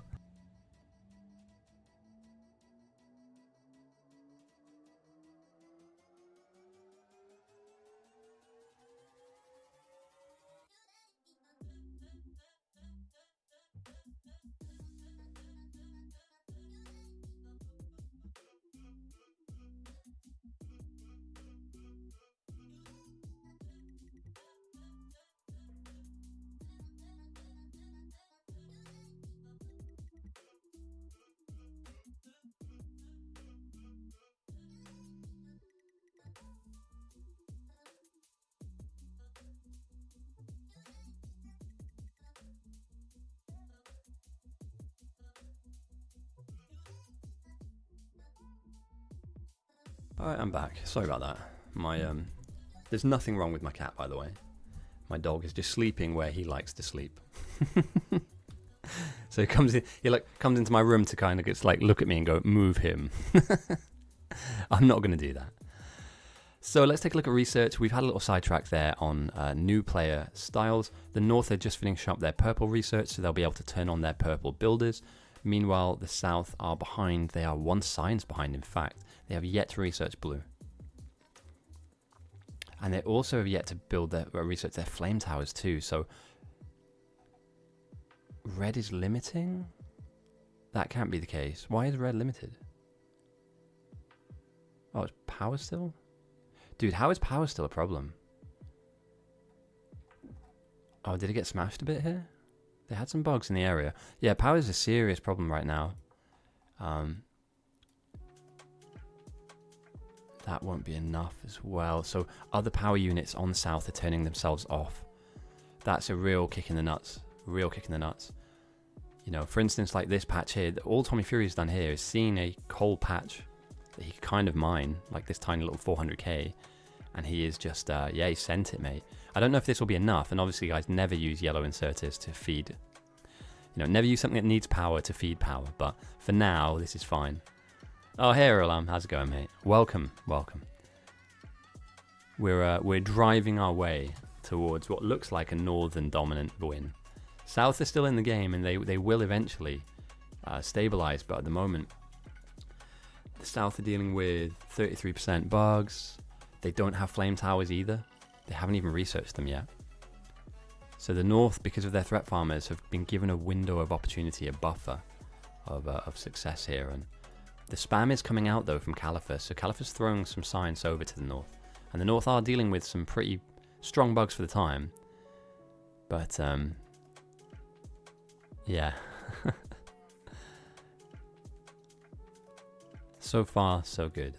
Alright, I'm back. Sorry about that. There's nothing wrong with my cat, by the way. My dog is just sleeping where he likes to sleep. So he comes in. He like comes into my room to kind of just like look at me and go, "Move him." I'm not going to do that. So let's take a look at research. We've had a little sidetrack there on new player styles. The North are just finishing up their purple research, so they'll be able to turn on their purple builders. Meanwhile, the South are behind. They are 1 science behind, in fact. They have yet to research blue. And they also have yet to build their research their flame towers too. So red is limiting? That can't be the case. Why is red limited? Oh, it's power still? Dude, how is power still a problem? Oh, did it get smashed a bit here? They had some bugs in the area. Yeah, power is a serious problem right now. That won't be enough as well. So other power units on the South are turning themselves off. That's a real kick in the nuts. Real kick in the nuts. You know, for instance, like this patch here, all Tommy Fury's done here is seen a coal patch that he could kind of mine, like this tiny little 400k, and he is just, yeah, he sent it, mate. I don't know if this will be enough, and obviously, guys, never use yellow inserters to feed, you know, never use something that needs power to feed power, but for now, this is fine. Oh, hey, Alam, how's it going, mate? Welcome, welcome. We're driving our way towards what looks like a northern dominant win. South is still in the game, and they will eventually stabilize, but at the moment, the South are dealing with 33% bugs. They don't have flame towers either. They haven't even researched them yet. So the North, because of their threat farmers, have been given a window of opportunity, a buffer of success here. And the spam is coming out though from Caliphus. So Caliphus throwing some science over to the North, and the North are dealing with some pretty strong bugs for the time. But yeah. So far, so good.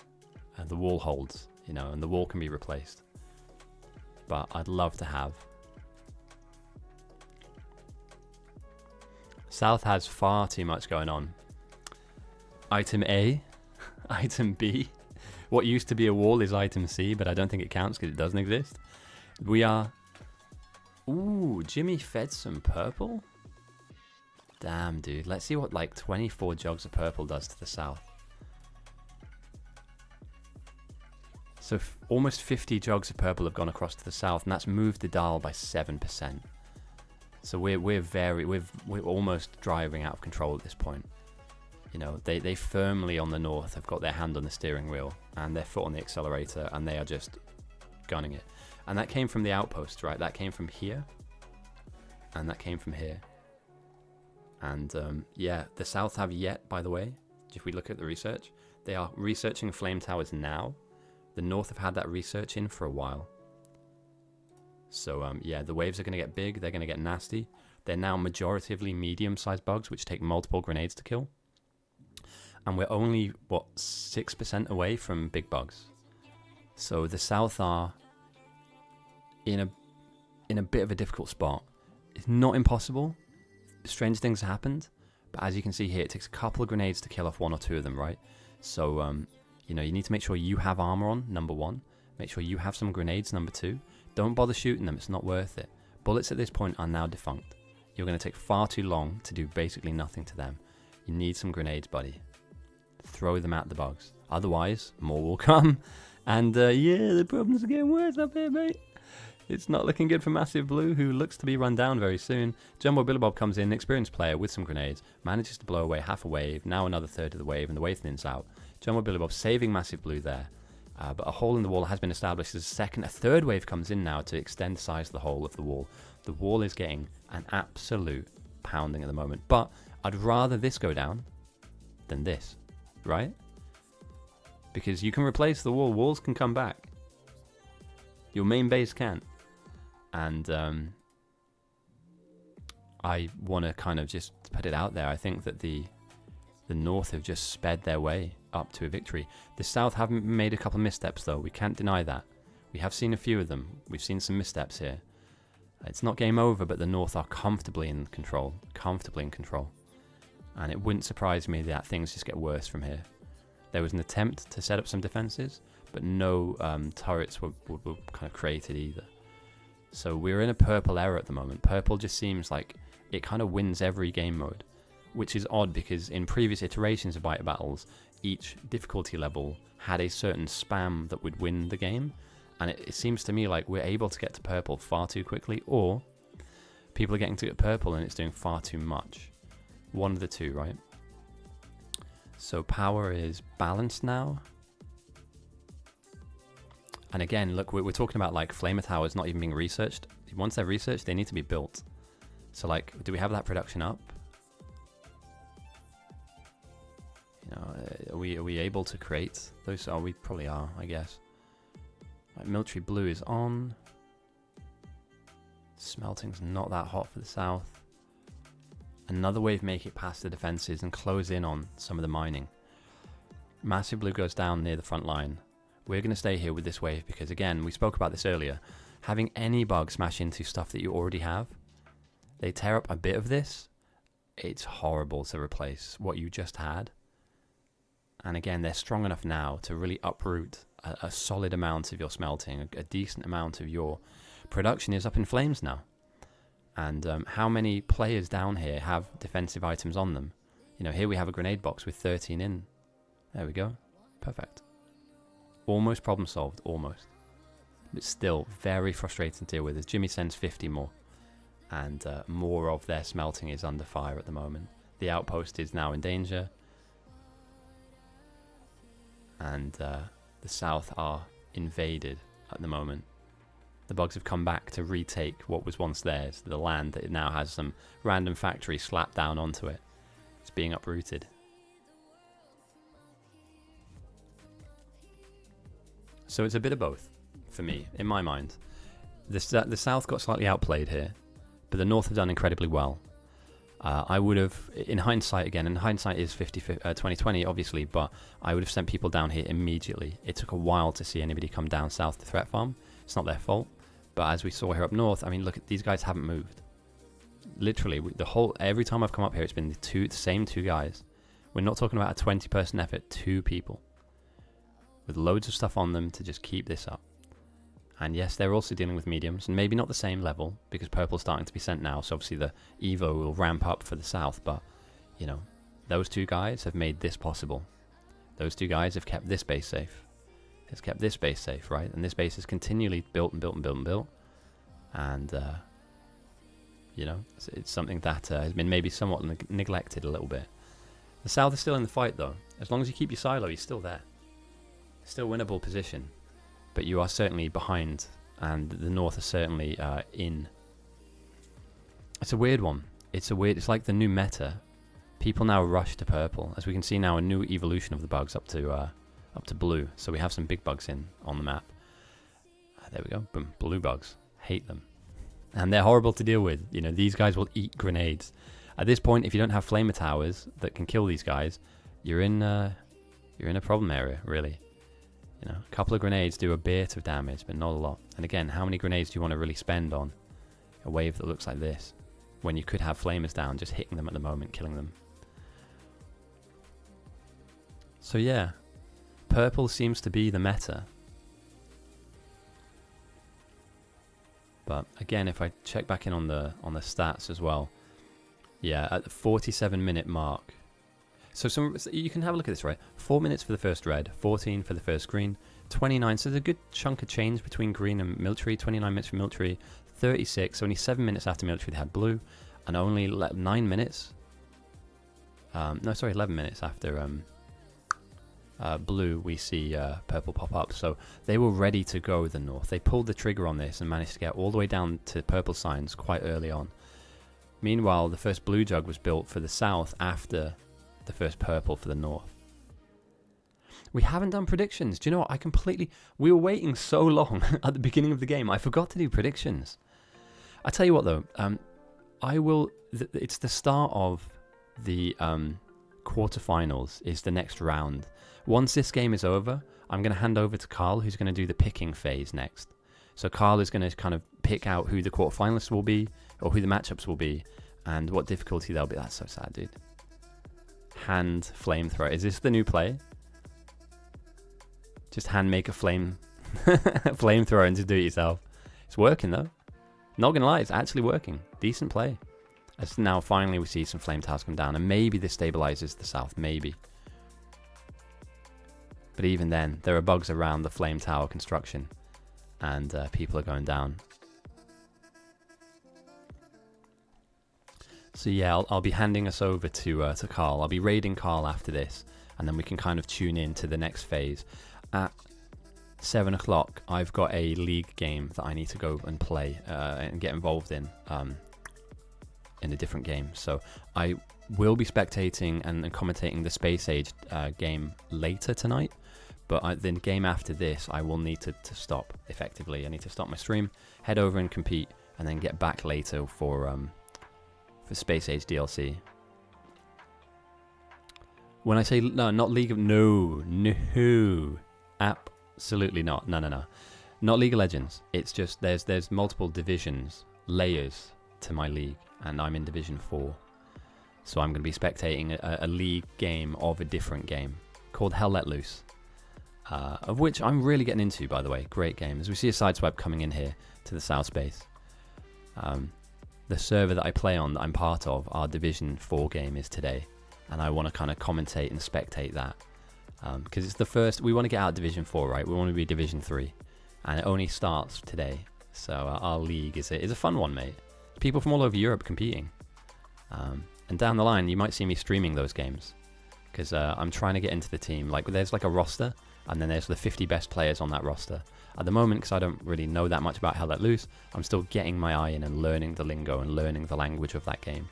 The wall holds, you know, and the wall can be replaced. But I'd love to have. South has far too much going on. Item A, item B. What used to be a wall is item C, but I don't think it counts because it doesn't exist. We are... Ooh, Jimmy fed some purple? Damn, dude. Let's see what like 24 jugs of purple does to the South. So almost 50 jugs of purple have gone across to the South, and that's moved the dial by 7%. So we're almost driving out of control at this point. You know, they firmly on the North have got their hand on the steering wheel and their foot on the accelerator, and they are just gunning it. And that came from the outposts, right? That came from here, and that came from here. And yeah, the South have yet, by the way, if we look at the research, they are researching flame towers now. The North have had that research in for a while. So yeah, the waves are going to get big. They're going to get nasty. They're now majoritively medium-sized bugs, which take multiple grenades to kill. And we're only, what, 6% away from big bugs. So the South are in a bit of a difficult spot. It's not impossible. Strange things happened. But as you can see here, it takes a couple of grenades to kill off 1 or 2 of them, right? So, you know, you need to make sure you have armor on, number 1. Make sure you have some grenades, number 2. Don't bother shooting them, it's not worth it. Bullets at this point are now defunct. You're going to take far too long to do basically nothing to them. You need some grenades, buddy. Throw them at the bugs. Otherwise, more will come. And yeah, the problems are getting worse up here, mate. It's not looking good for Massive Blue, who looks to be run down very soon. Jumbo Billybob comes in, experienced player with some grenades, manages to blow away half a wave, now another third of the wave, and the wave thins out. Jumbo Billybob saving Massive Blue there. But a hole in the wall has been established as a third wave comes in now to extend the size of the hole of the wall. The wall is getting an absolute pounding at the moment. But I'd rather this go down than this, right? Because you can replace the wall. Walls can come back. Your main base can't. And I want to kind of just put it out there. I think that the North have just sped their way up to a victory. The South haven't made a couple of missteps, though. We can't deny that. We have seen a few of them. We've seen some missteps here. It's not game over, but the North are comfortably in control. Comfortably in control. And it wouldn't surprise me that things just get worse from here. There was an attempt to set up some defenses, but no turrets were kind of created either. So we're in a purple era at the moment. Purple just seems like it kind of wins every game mode. which is odd because in previous iterations of Bite Battles, each difficulty level had a certain spam that would win the game, and it seems to me like we're able to get to purple far too quickly, or people are getting to purple and it's doing far too much. One of the two, right? So power is balanced now. And again, look, we're talking about like flamer towers not even being researched. Once they're researched, they need to be built. So like, do we have that production up? You know, are we able to create those? Oh, we probably are, I guess. Like, military blue is on. Smelting's not that hot for the south. Another wave make it past the defenses and close in on some of the mining. Massive blue goes down near the front line. We're going to stay here with this wave because, again, we spoke about this earlier. Having any bug smash into stuff that you already have, they tear up a bit of this. It's horrible to replace what you just had. And again, they're strong enough now to really uproot a solid amount of your smelting. A decent amount of your production is up in flames now. And how many players down here have defensive items on them? You know, here we have a grenade box with 13 in. There we go. Perfect. Almost problem solved, almost. But still very frustrating to deal with as Jimmy sends 50 more. And more of their smelting is under fire at the moment. The outpost is now in danger. And the south are invaded at the moment. The bugs have come back to retake what was once theirs, the land that it now has some random factory slapped down onto it. It's being uprooted. So it's a bit of both, for me, in my mind. The south got slightly outplayed here, but the north have done incredibly well. I would have, in hindsight again, and hindsight is 2020 obviously, but I would have sent people down here immediately. It took a while to see anybody come down south to threat farm. It's not their fault. But as we saw here up north, I mean, look, these guys haven't moved. Literally, every time I've come up here, it's been the same two guys. We're not talking about a 20-person effort, 2 people. With loads of stuff on them to just keep this up. And yes, they're also dealing with mediums, and maybe not the same level, because purple's starting to be sent now, so obviously the Evo will ramp up for the south, but, you know, those 2 guys have made this possible. Those 2 guys have kept this base safe. It's kept this base safe, right? And this base is continually built and built and built and built. And, you know, it's something that has been maybe somewhat neglected a little bit. The south is still in the fight, though. As long as you keep your silo, you're still there. Still winnable position. But you are certainly behind, and the north are certainly in. It's a weird one. It's like the new meta. People now rush to purple. As we can see now, a new evolution of the bugs up to blue. So we have some big bugs on the map. There we go. Boom. Blue bugs. Hate them. And they're horrible to deal with. You know, these guys will eat grenades. At this point, if you don't have flamer towers that can kill these guys, you're in a problem area, really. You know, a couple of grenades do a bit of damage, but not a lot. And again, how many grenades do you want to really spend on a wave that looks like this, when you could have flamers down, just hitting them at the moment, killing them? So yeah, purple seems to be the meta. But again, if I check back in on the stats as well, yeah, at the 47-minute mark. So you can have a look at this, right? 4 minutes for the first red, 14 for the first green, 29. So there's a good chunk of change between green and military. 29 minutes for military, 36. Only 7 minutes after military they had blue, and only 9 minutes. 11 minutes after blue we see purple pop up. So they were ready to go with the north. They pulled the trigger on this and managed to get all the way down to purple signs quite early on. Meanwhile, the first blue jug was built for the south after the first purple for the north. We haven't done predictions. Do you know what? We were waiting so long at the beginning of the game. I forgot to do predictions. I tell you what though, it's the start of the quarterfinals is the next round. Once this game is over, I'm going to hand over to Carl, who's going to do the picking phase next. So Carl is going to kind of pick out who the quarterfinalists will be, or who the matchups will be, and what difficulty they'll be. That's so sad, dude. Hand flamethrower. Is this the new play? Just hand make a flamethrower and just do it yourself. It's working though. Not gonna lie, it's actually working. Decent play. As now finally we see some flame towers come down, and maybe this stabilizes the south, maybe. But even then, there are bugs around the flame tower construction, and people are going down. So yeah, I'll be handing us over to Carl. I'll be raiding Carl after this, and then we can kind of tune in to the next phase. At 7 o'clock, I've got a league game that I need to go and play and get involved in a different game. So I will be spectating and commentating the Space Age game later tonight. But the game after this, I will need to stop, effectively. I need to stop my stream, head over and compete, and then get back later for Space Age DLC. When I say, no, not League of... No. Absolutely not. No. Not League of Legends. It's just, there's multiple divisions, layers to my league, and I'm in Division 4. So I'm going to be spectating a league game of a different game called Hell Let Loose. Of which I'm really getting into, by the way. Great game. As we see a sideswipe coming in here to the south space. The server that I play on, that I'm part of, our Division 4 game is today. And I want to kind of commentate and spectate that. Because it's the first... We want to get out of Division 4, right? We want to be Division 3. And it only starts today. So our league is a fun one, mate. People from all over Europe competing. And down the line, you might see me streaming those games. Because I'm trying to get into the team. Like, there's like a roster... And then there's the 50 best players on that roster. At the moment, because I don't really know that much about Hell Let Loose, I'm still getting my eye in and learning the lingo and learning the language of that game.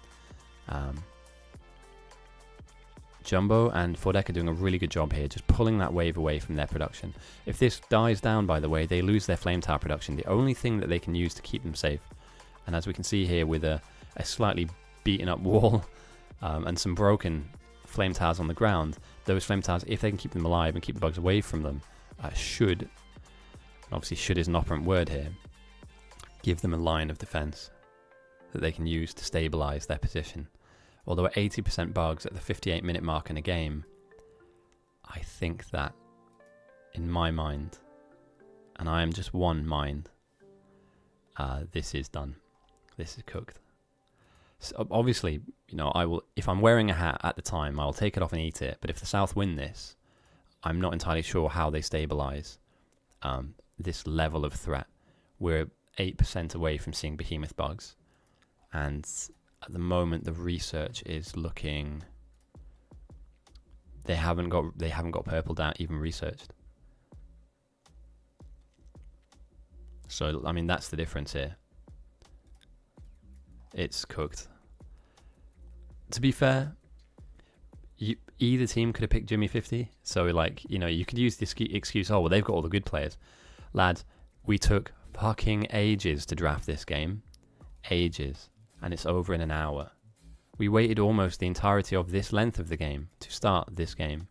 Jumbo and Fordek are doing a really good job here, just pulling that wave away from their production. If this dies down, by the way, they lose their flame tower production, the only thing that they can use to keep them safe. And as we can see here with a slightly beaten up wall and some broken flame towers on the ground, those flame towers, if they can keep them alive and keep the bugs away from them, should, obviously should is an operant word here, give them a line of defense that they can use to stabilize their position. Although at 80% bugs at the 58-minute mark in a game, I think that, in my mind, and I am just one mind, this is done. This is cooked. So obviously, you know, I will. If I'm wearing a hat at the time, I'll take it off and eat it. But if the South win this, I'm not entirely sure how they stabilize this level of threat. We're 8% away from seeing behemoth bugs, and at the moment, the research is looking. They haven't got purple down even researched. So I mean, that's the difference here. It's cooked. To be fair, either team could have picked Jimmy 50. So, like, you know, you could use this excuse, oh, well, they've got all the good players. Lads, we took fucking ages to draft this game. Ages. And it's over in an hour. We waited almost the entirety of this length of the game to start this game.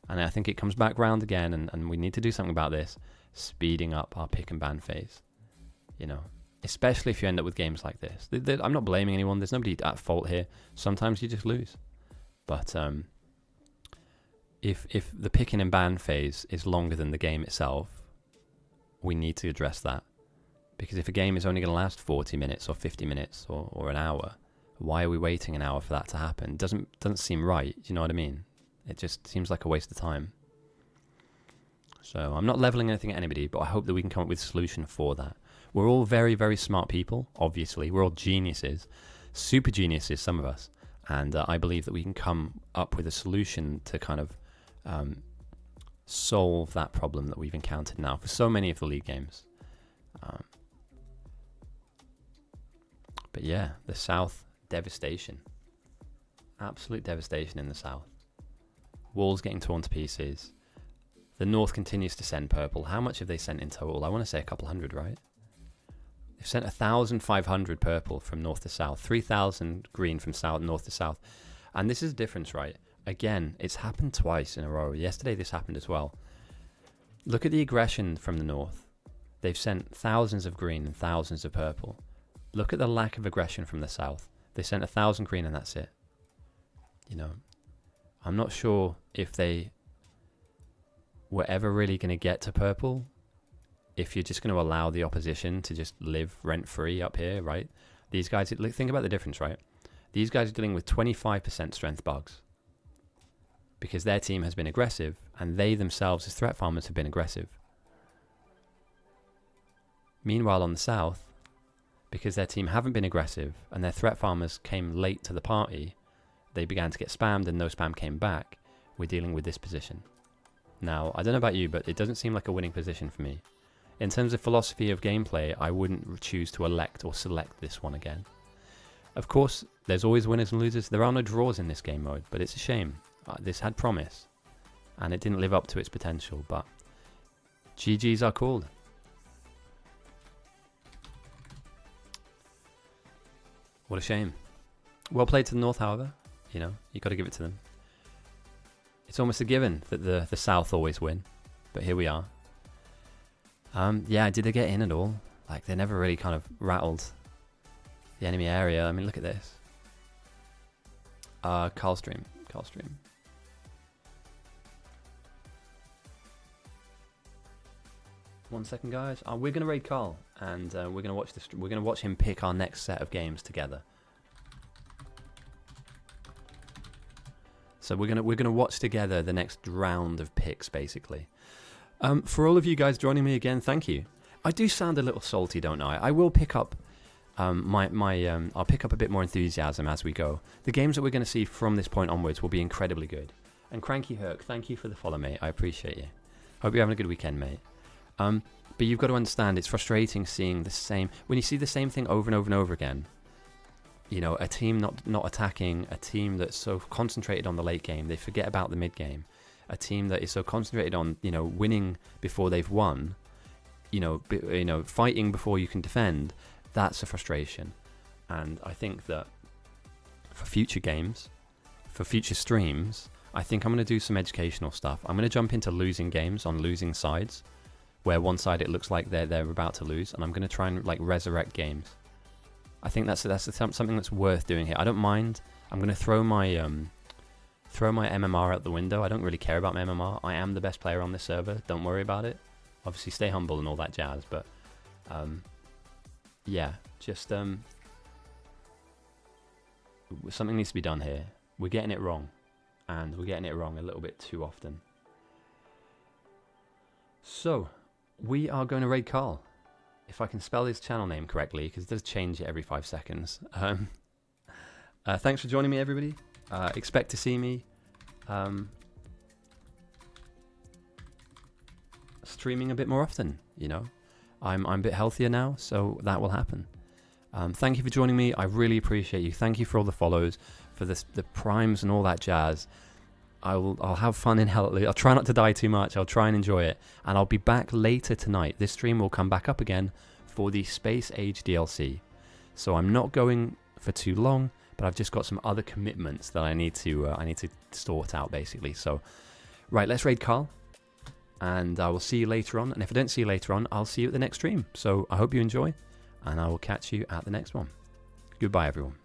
And I think it comes back round again, and we need to do something about this. Speeding up our pick and ban phase. You know. Especially if you end up with games like this. I'm not blaming anyone. There's nobody at fault here. Sometimes you just lose. But if the picking and ban phase is longer than the game itself, we need to address that. Because if a game is only going to last 40 minutes or 50 minutes or an hour, why are we waiting an hour for that to happen? It doesn't seem right. Do you know what I mean? It just seems like a waste of time. So I'm not leveling anything at anybody, but I hope that we can come up with a solution for that. We're all very, very smart people, obviously. We're all geniuses, super geniuses, some of us. And I believe that we can come up with a solution to kind of solve that problem that we've encountered now for so many of the league games. But yeah, the South, devastation. Absolute devastation in the South. Walls getting torn to pieces. The North continues to send purple. How much have they sent in total? I want to say a couple hundred, right? They've sent 1,500 purple from north to south, 3,000 green from north to south. And this is a difference, right? Again, it's happened twice in a row. Yesterday this happened as well. Look at the aggression from the north. They've sent thousands of green and thousands of purple. Look at the lack of aggression from the south. They sent 1,000 green and that's it. You know, I'm not sure if they were ever really going to get to purple. If you're just going to allow the opposition to just live rent-free up here, right? These guys, think about the difference, right? These guys are dealing with 25% strength bugs because their team has been aggressive and they themselves as threat farmers have been aggressive. Meanwhile on the south, because their team haven't been aggressive and their threat farmers came late to the party, they began to get spammed and no spam came back. We're dealing with this position. Now, I don't know about you, but it doesn't seem like a winning position for me. In terms of philosophy of gameplay, I wouldn't choose to elect or select this one again. Of course, there's always winners and losers. There are no draws in this game mode, but it's a shame. This had promise, and it didn't live up to its potential, but GGs are called. What a shame. Well played to the North, however. You know, you got to give it to them. It's almost a given that the South always win, but here we are. Yeah, did they get in at all? Like, they never really kind of rattled the enemy area. I mean, look at this. Carlstream. 1 second, guys. We're gonna raid Carl, and we're gonna watch this. We're gonna watch him pick our next set of games together. So we're gonna watch together the next round of picks, basically. For all of you guys joining me again, thank you. I do sound a little salty, don't I? I will pick up I'll pick up a bit more enthusiasm as we go. The games that we're going to see from this point onwards will be incredibly good. And Cranky Herc, thank you for the follow, mate. I appreciate you. Hope you're having a good weekend, mate. But you've got to understand, it's frustrating seeing the same... When you see the same thing over and over and over again, you know, a team not attacking, a team that's so concentrated on the late game, they forget about the mid game. A team that is so concentrated on, you know, winning before they've won, you know, fighting before you can defend. That's a frustration. And I think that for future games, for future streams, I think I'm going to do some educational stuff. I'm going to jump into losing games on losing sides, where one side it looks like they're about to lose, and I'm going to try and like resurrect games. I think that's something that's worth doing here. I don't mind. I'm going to throw my MMR out the window. I don't really care about my MMR. I am the best player on this server. Don't worry about it. Obviously, stay humble and all that jazz, but yeah, just something needs to be done here. We're getting it wrong, and we're getting it wrong a little bit too often. So, we are going to raid Carl. If I can spell his channel name correctly, because it does change it every 5 seconds. Thanks for joining me, everybody. Expect to see me streaming a bit more often, you know. I'm a bit healthier now, so that will happen. Thank you for joining me. I really appreciate you. Thank you for all the follows, for the primes and all that jazz. I'll have fun in hell. I'll try not to die too much. I'll try and enjoy it. And I'll be back later tonight. This stream will come back up again for the Space Age DLC. So I'm not going for too long, but I've just got some other commitments that I need to sort out, basically. So, right, let's raid Carl. And I will see you later on. And if I don't see you later on, I'll see you at the next stream. So I hope you enjoy. And I will catch you at the next one. Goodbye, everyone.